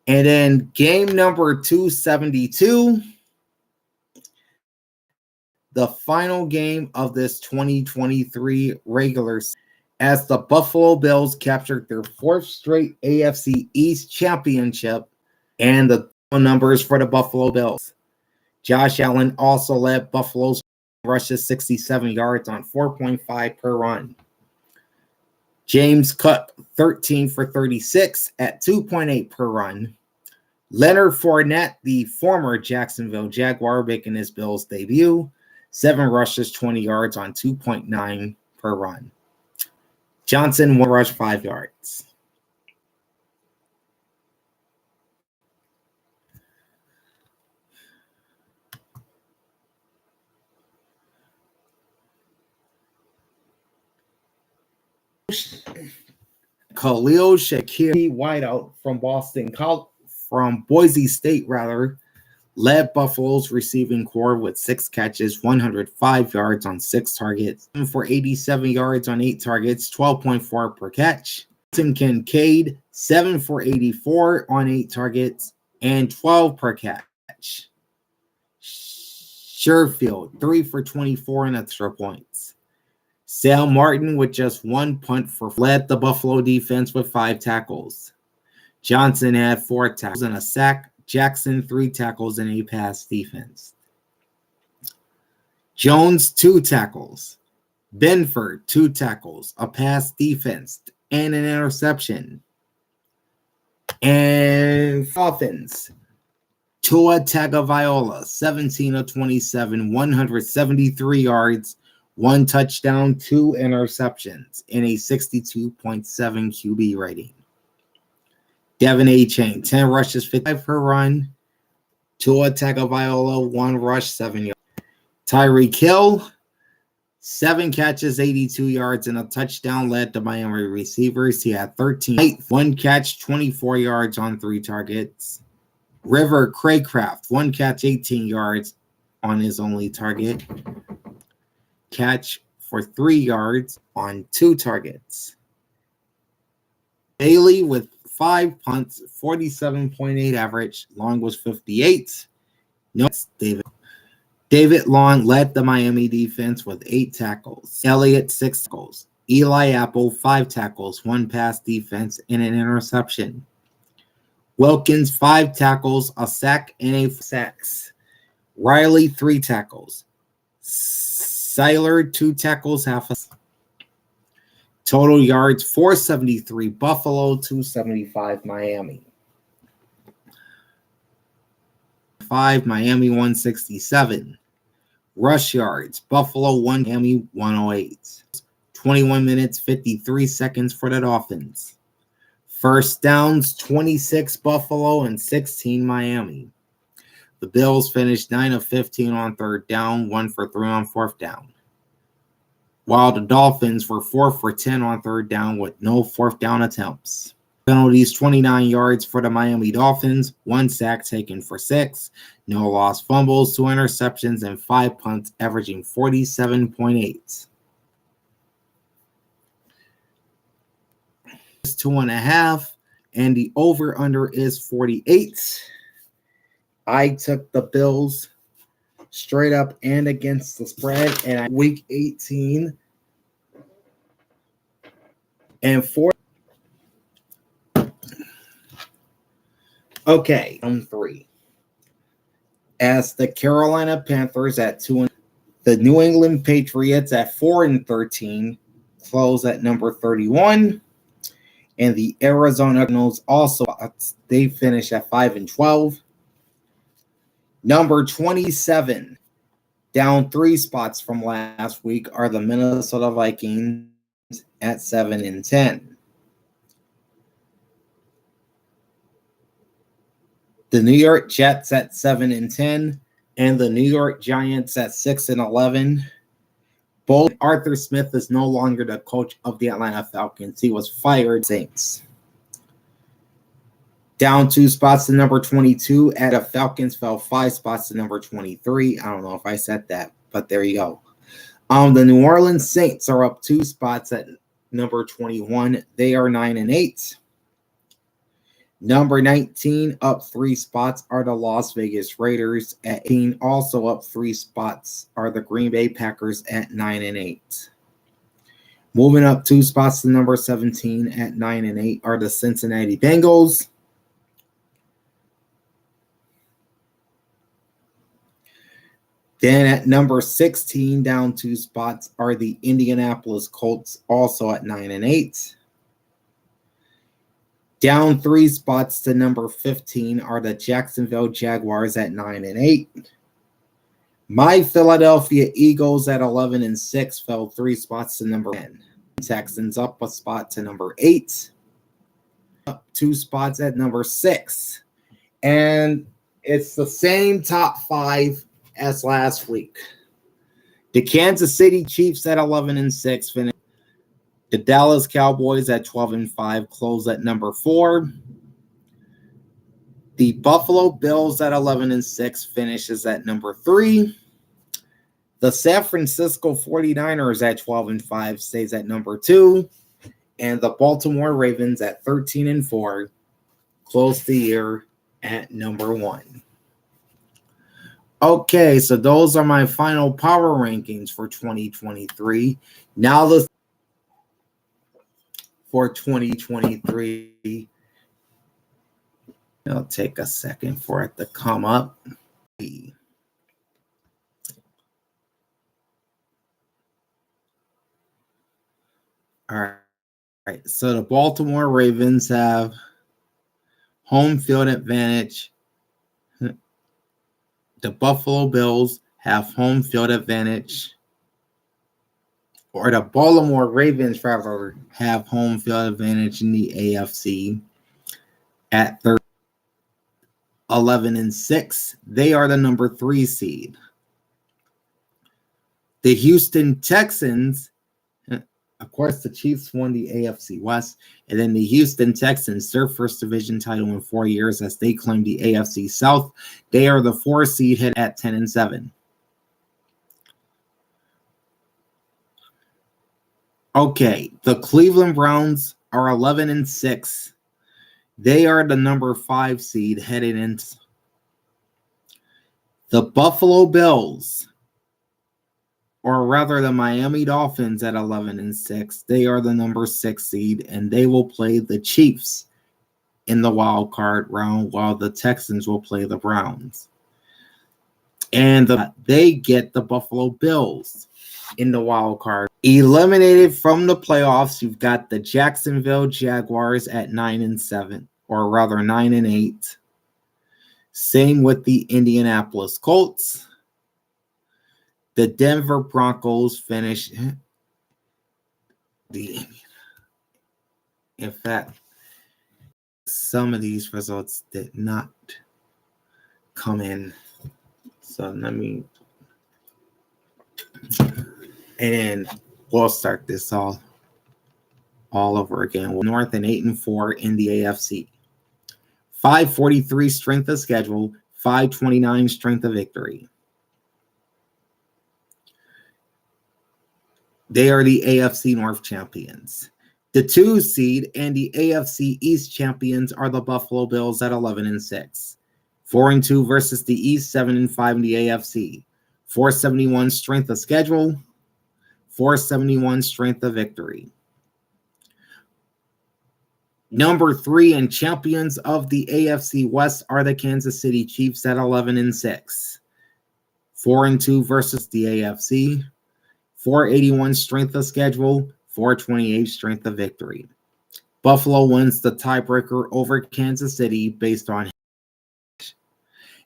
And then game number 272, the final game of this 2023 regular season, as the Buffalo Bills captured their 4th straight AFC East championship, and the numbers for the Buffalo Bills. Josh Allen also led Buffalo's rushes 67 yards on 4.5 per run. James Cook, 13 for 36 at 2.8 per run. Leonard Fournette, the former Jacksonville Jaguar, making his Bills debut, 7 rushes, 20 yards on 2.9 per run. Johnson, 1 rush, 5 yards. Khalil Shakir, wideout from Boise State, led Buffalo's receiving corps with 6 catches, 105 yards on 6 targets, for 87 yards on 8 targets, 12.4 per catch. Tim Kincaid, 7 for 84 on 8 targets, and 12 per catch. Sherfield, 3 for 24 and extra points. Sam Martin with just 1 punt led the Buffalo defense with 5 tackles. Johnson had 4 tackles and a sack. Jackson, 3 tackles and a pass defense. Jones, 2 tackles. Benford, 2 tackles, a pass defense, and an interception. And Dolphins, Tua Tagovailoa, 17 of 27, 173 yards, 1 touchdown, 2 interceptions, and a 62.7 QB rating. Devin Achane, 10 rushes, 55 per run. Tua Tagovailoa, 1 rush, 7 yards. Tyreek Hill, 7 catches, 82 yards, and a touchdown, led the Miami receivers. He had 13, 1 catch, 24 yards on 3 targets. River Craycraft, 1 catch, 18 yards on his only target. Catch for 3 yards on 2 targets. Bailey with 5 punts, 47.8 average. Long was 58. David Long led the Miami defense with 8 tackles. Elliott, 6 tackles. Eli Apple, 5 tackles, 1 pass defense, and an interception. Wilkins, 5 tackles, a sack, and a sacks. Riley, 3 tackles. Seiler, 2 tackles, half a sack. Total yards, 473 Buffalo, 275 Miami. Miami 167. Rush yards, Buffalo 1, Miami 108. 21 minutes, 53 seconds for the Dolphins. First downs, 26 Buffalo and 16 Miami. The Bills finished 9 of 15 on 3rd down, 1 for 3 on 4th down. While the Dolphins were 4 for 10 on 3rd down with no 4th down attempts. Penalties, 29 yards for the Miami Dolphins, 1 sack taken for 6, no lost fumbles, 2 interceptions, and 5 punts, averaging 47.8. 2.5, and the over-under is 48. I took the Bills straight up and against the spread, and week 18 and 4. Okay, 3. As the Carolina Panthers at 2, the New England Patriots at 4-13 close at number 31, and the Arizona Cardinals also they finish at 5-12. Number 27, Down 3 spots from last week are the Minnesota Vikings at 7-10. The New York Jets at 7-10, and the New York Giants at 6-11. Both Arthur Smith is no longer the coach of the Atlanta Falcons. He was fired. Saints. Down 2 spots to number 22. At the Falcons fell 5 spots to number 23. I don't know if I said that, but there you go. The New Orleans Saints are up 2 spots at number 21. They are 9-8. Number 19, up 3 spots, are the Las Vegas Raiders. At 18, also up 3 spots, are the Green Bay Packers at 9-8. Moving up 2 spots to number 17 at 9-8 are the Cincinnati Bengals. Then at number 16, down 2 spots, are the Indianapolis Colts, also at 9-8. Down 3 spots to number 15 are the Jacksonville Jaguars at 9-8. My Philadelphia Eagles at 11-6 fell 3 spots to number 10. Texans up a spot to number 8. Up 2 spots at number 6. And it's the same top 5 as last week. The Kansas City Chiefs at 11-6 finished. The Dallas Cowboys at 12-5 close at number 4. The Buffalo Bills at 11-6 finishes at number 3. The San Francisco 49ers at 12-5 stays at number 2. And the Baltimore Ravens at 13-4 close the year at number 1. Okay, so those are my final power rankings for 2023. Now let's for 2023. It'll take a second for it to come up. All right. So the Baltimore Ravens have home field advantage. The Buffalo Bills have home field advantage. Or the Baltimore Ravens, rather, have home field advantage in the AFC at 11-6. They are the number 3 seed. The Houston Texans, of course, the Chiefs won the AFC West, and then the Houston Texans, their first division title in 4 years as they claim the AFC South. They are the 4 seed hit at 10-7. Okay, the Cleveland Browns are 11-6. They are the number 5 seed headed into. The Buffalo Bills, or rather the Miami Dolphins at 11-6. They are the number 6 seed, and they will play the Chiefs in the wild card round, while the Texans will play the Browns. And they get the Buffalo Bills in the wild card. Eliminated from the playoffs, you've got the Jacksonville Jaguars at 9-7, or rather 9-8. Same with the Indianapolis Colts. The Denver Broncos finish. In fact, some of these results did not come in. So let me. And then we'll start this all over again. We're North and 8-4 in the AFC. 543 strength of schedule, 529 strength of victory. They are the AFC North champions. The 2 seed and the AFC East champions are the Buffalo Bills at 11-6. 4-2 versus the East, 7-5 in the AFC. 471 strength of schedule, 471 strength of victory. Number 3 and champions of the AFC West are the Kansas City Chiefs at 11-6. 4-2 versus the AFC. 481 strength of schedule, 428 strength of victory. Buffalo wins the tiebreaker over Kansas City based on.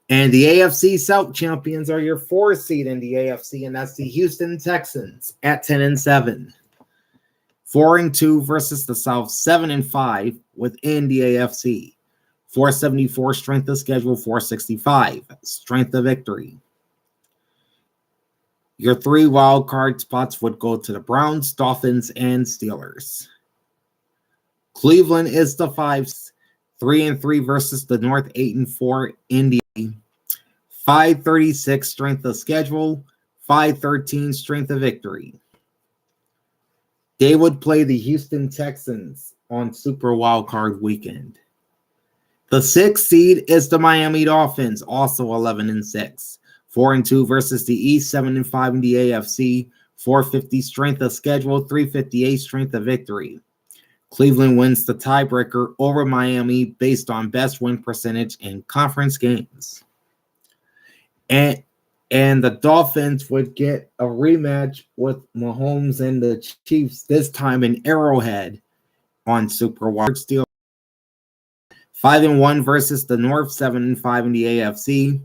And the AFC South champions are your 4 seed in the AFC, and that's the Houston Texans at 10-7. 4-2 versus the South, 7-5 within the AFC. 474 strength of schedule, 465 strength of victory. Your 3 wild card spots would go to the Browns, Dolphins, and Steelers. Cleveland is the 5, 3-3 versus the North, 8-4 Indy. 536 strength of schedule, 513 strength of victory. They would play the Houston Texans on Super Wildcard Weekend. The 6th seed is the Miami Dolphins, also 11-6. 4-2 versus the East, 7-5 in the AFC. 450 strength of schedule, 358 strength of victory. Cleveland wins the tiebreaker over Miami based on best win percentage in conference games. And the Dolphins would get a rematch with Mahomes and the Chiefs, this time in Arrowhead on Super Wild Steel. 5-1 versus the North, 7-5 in the AFC.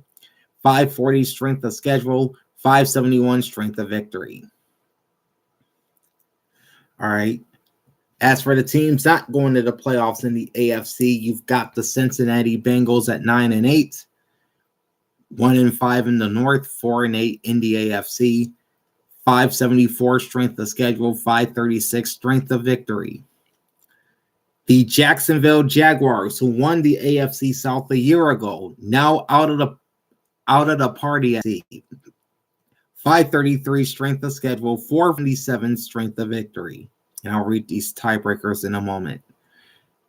540 strength of schedule, 571 strength of victory. All right. As for the teams not going to the playoffs in the AFC, you've got the Cincinnati Bengals at 9-8. 1-5 in the North, 4-8 in the AFC, 574 strength of schedule, 536 strength of victory. The Jacksonville Jaguars, who won the AFC South a year ago, now out of the party at 533 strength of schedule, 457 strength of victory. And I'll read these tiebreakers in a moment.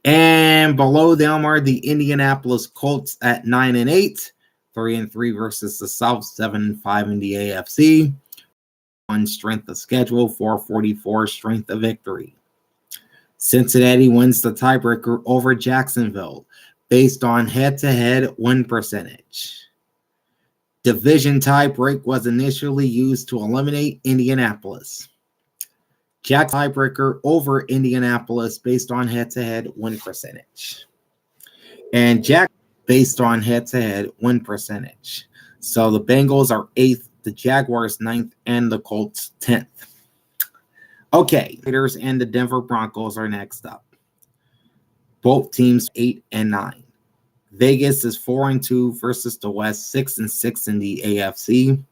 And below them are the Indianapolis Colts at 9-8. 3-3 versus the South, 7-5 in the AFC. 1 strength of schedule, 444 strength of victory. Cincinnati wins the tiebreaker over Jacksonville based on head-to-head win percentage. Division tiebreak was initially used to eliminate Indianapolis. Jack tiebreaker over Indianapolis based on head-to-head win percentage. And Jack based on head-to-head win percentage. So the Bengals are 8th, the Jaguars 9th, and the Colts 10th. Okay, Raiders and the Denver Broncos are next up. Both teams 8-9. Vegas is 4-2 versus the West, 6-6 in the AFC.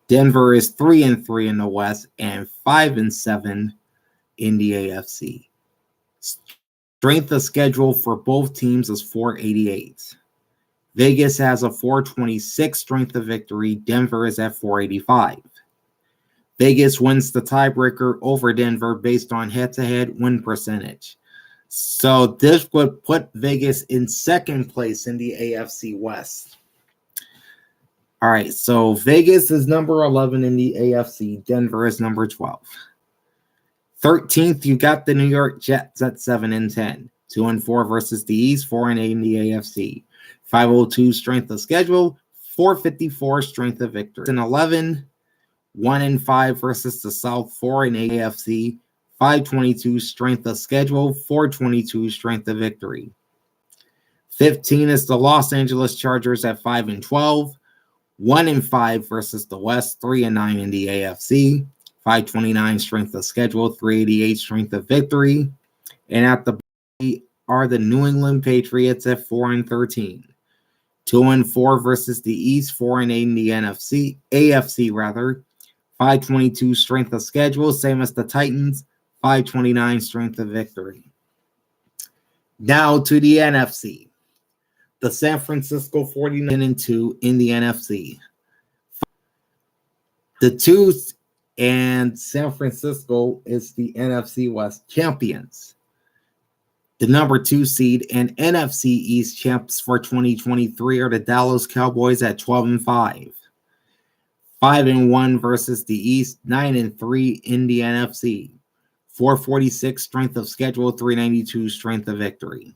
Denver is 3-3 in the West and 5-7 in the AFC. Strength of schedule for both teams is 488. Vegas has a 426 strength of victory. Denver is at 485. Vegas wins the tiebreaker over Denver based on head-to-head win percentage. So this would put Vegas in 2nd place in the AFC West. All right, so Vegas is number 11 in the AFC. Denver is number 12. 13th, you got the New York Jets at 7-10. 2-4 versus the East, 4-8 in the AFC. 502 strength of schedule, 454 strength of victory. And 11, 1-5 versus the South, 4 in AFC, 522 strength of schedule, 422 strength of victory. 15 is the Los Angeles Chargers at 5-12, 1-5 versus the West, 3-9 in the AFC, 529 strength of schedule, 388 strength of victory. And at the bottom are the New England Patriots at 4-13. 2-4 versus the East, 4-8 in the AFC rather. 522 strength of schedule, same as the Titans, 529 strength of victory. Now to the NFC. The San Francisco 49-2 in the NFC. The 2 and San Francisco is the NFC West champions. The number 2 seed and NFC East champs for 2023 are the Dallas Cowboys at 12-5. 5-1 versus the East, 9-3 in the NFC. 446 strength of schedule, 392 strength of victory.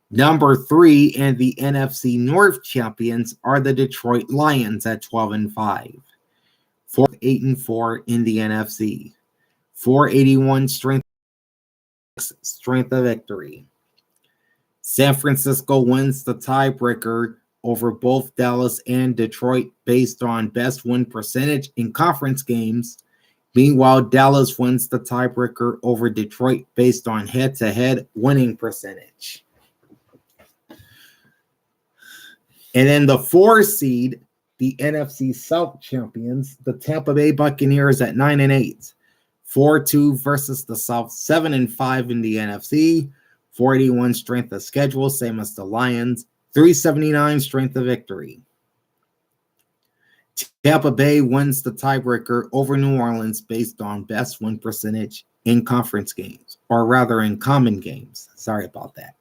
Number 3 and the NFC North champions are the Detroit Lions at 12-5. 8-4 in the NFC. 481 strength of victory. San Francisco wins the tiebreaker over both Dallas and Detroit based on best win percentage in conference games. Meanwhile, Dallas wins the tiebreaker over Detroit based on head-to-head winning percentage. And then the 4 seed, the NFC South champions, the Tampa Bay Buccaneers at 9-8. 4-2 versus the South, 7-5 in the NFC. 481 strength of schedule, same as the Lions. 379 strength of victory. Tampa Bay wins the tiebreaker over New Orleans based on best win percentage in conference games, or rather in common games. Sorry about that.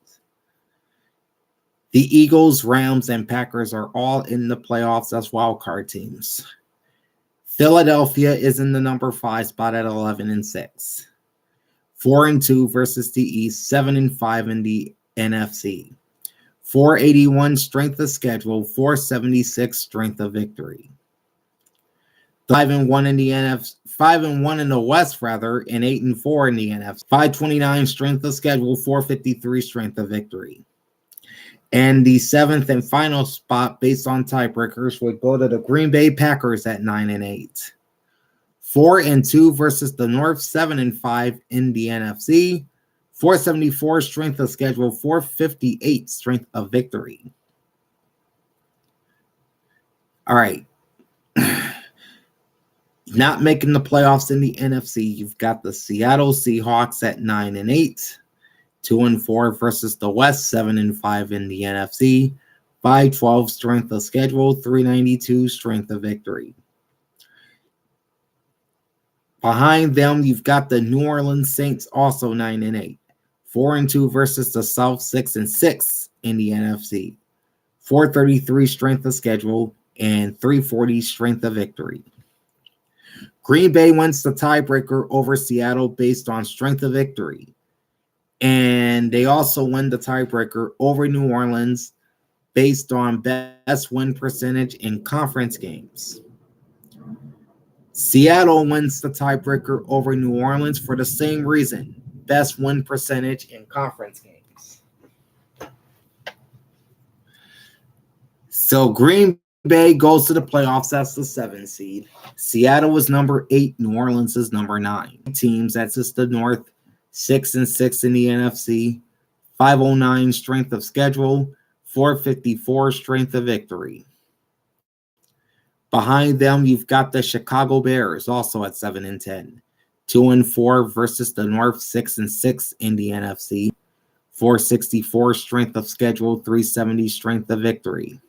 The Eagles, Rams, and Packers are all in the playoffs as wildcard teams. Philadelphia is in the number 5 spot at 11-6. 4-2 versus the East, 7-5 in the NFC. 481 strength of schedule, 476 strength of victory. 5-1 in the NFC, 5-1 in the West rather, and 8-4 in the NFC. 529 strength of schedule, 453 strength of victory. And the 7th and final spot based on tiebreakers would go to the Green Bay Packers at 9-8. 4-2 versus the North, 7-5 in the NFC. 474 strength of schedule, 458 strength of victory. All right. Not making the playoffs in the NFC, you've got the Seattle Seahawks at 9-8. 2-4 versus the West, 7-5 in the NFC. 512 strength of schedule, 392 strength of victory. Behind them, you've got the New Orleans Saints, also 9-8. 4-2 versus the South, 6-6 in the NFC. 433 strength of schedule and 340 strength of victory. Green Bay wins the tiebreaker over Seattle based on strength of victory. And they also win the tiebreaker over New Orleans based on best win percentage in conference games. Seattle wins the tiebreaker over New Orleans for the same reason, best win percentage in conference games. So Green Bay goes to the playoffs as the 7th seed. Seattle is number 8. New Orleans is number 9. Teams, that's just the North, 6-6 in the NFC. 509 strength of schedule, 454 strength of victory. Behind them, you've got the Chicago Bears, also at 7-10. 2-4 versus the North, 6-6 in the NFC. 464 strength of schedule, 370 strength of victory.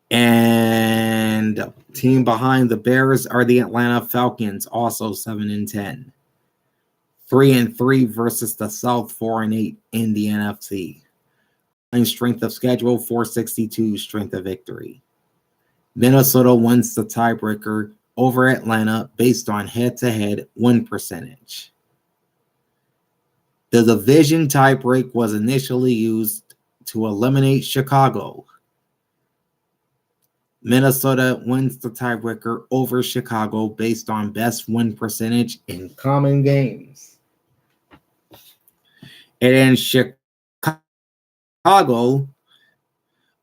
And the team behind the Bears are the Atlanta Falcons, also 7-10. 3-3 versus the South, 4-8 in the NFC. Strength of schedule, 462 strength of victory. Minnesota wins the tiebreaker over Atlanta based on head-to-head win percentage. The division tiebreak was initially used to eliminate Chicago. Minnesota wins the tiebreaker over Chicago based on best win percentage in common games. And then Chicago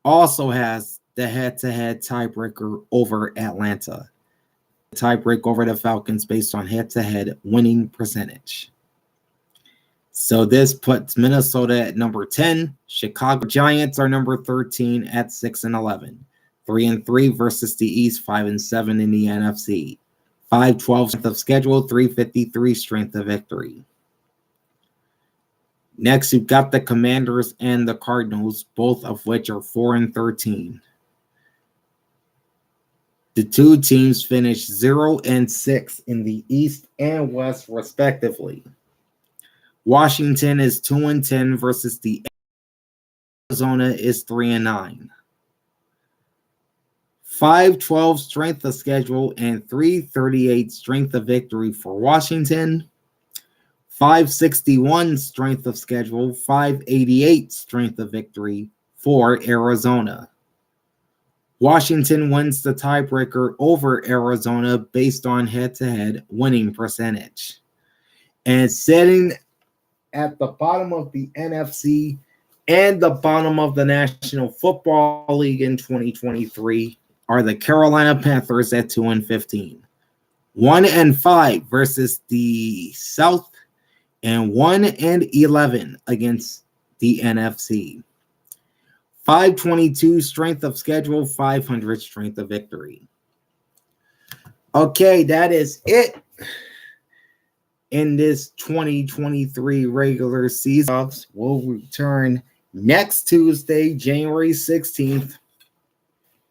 also has the head-to-head tiebreaker over Atlanta. Tiebreak over the Falcons based on head-to-head winning percentage. So this puts Minnesota at number 10. Chicago Giants are number 13 at 6-11. 3-3 versus the East, 5-7 in the NFC. 512 strength of schedule, 353 strength of victory. Next, you've got the Commanders and the Cardinals, both of which are 4-13. The two teams finished 0-6 in the East and West, respectively. Washington is 2-10 versus the Arizona is 3-9. 512 strength of schedule and 338 strength of victory for Washington. 561 strength of schedule, 588 strength of victory for Arizona. Washington wins the tiebreaker over Arizona based on head-to-head winning percentage. And sitting at the bottom of the NFC And the bottom of the National Football League in 2023 are the Carolina Panthers at 2-15. 1-5 versus the South, and 1-11 against the NFC. 522 strength of schedule, 500 strength of victory. Okay, that is it in this 2023 regular season. We'll return next Tuesday, January 16th,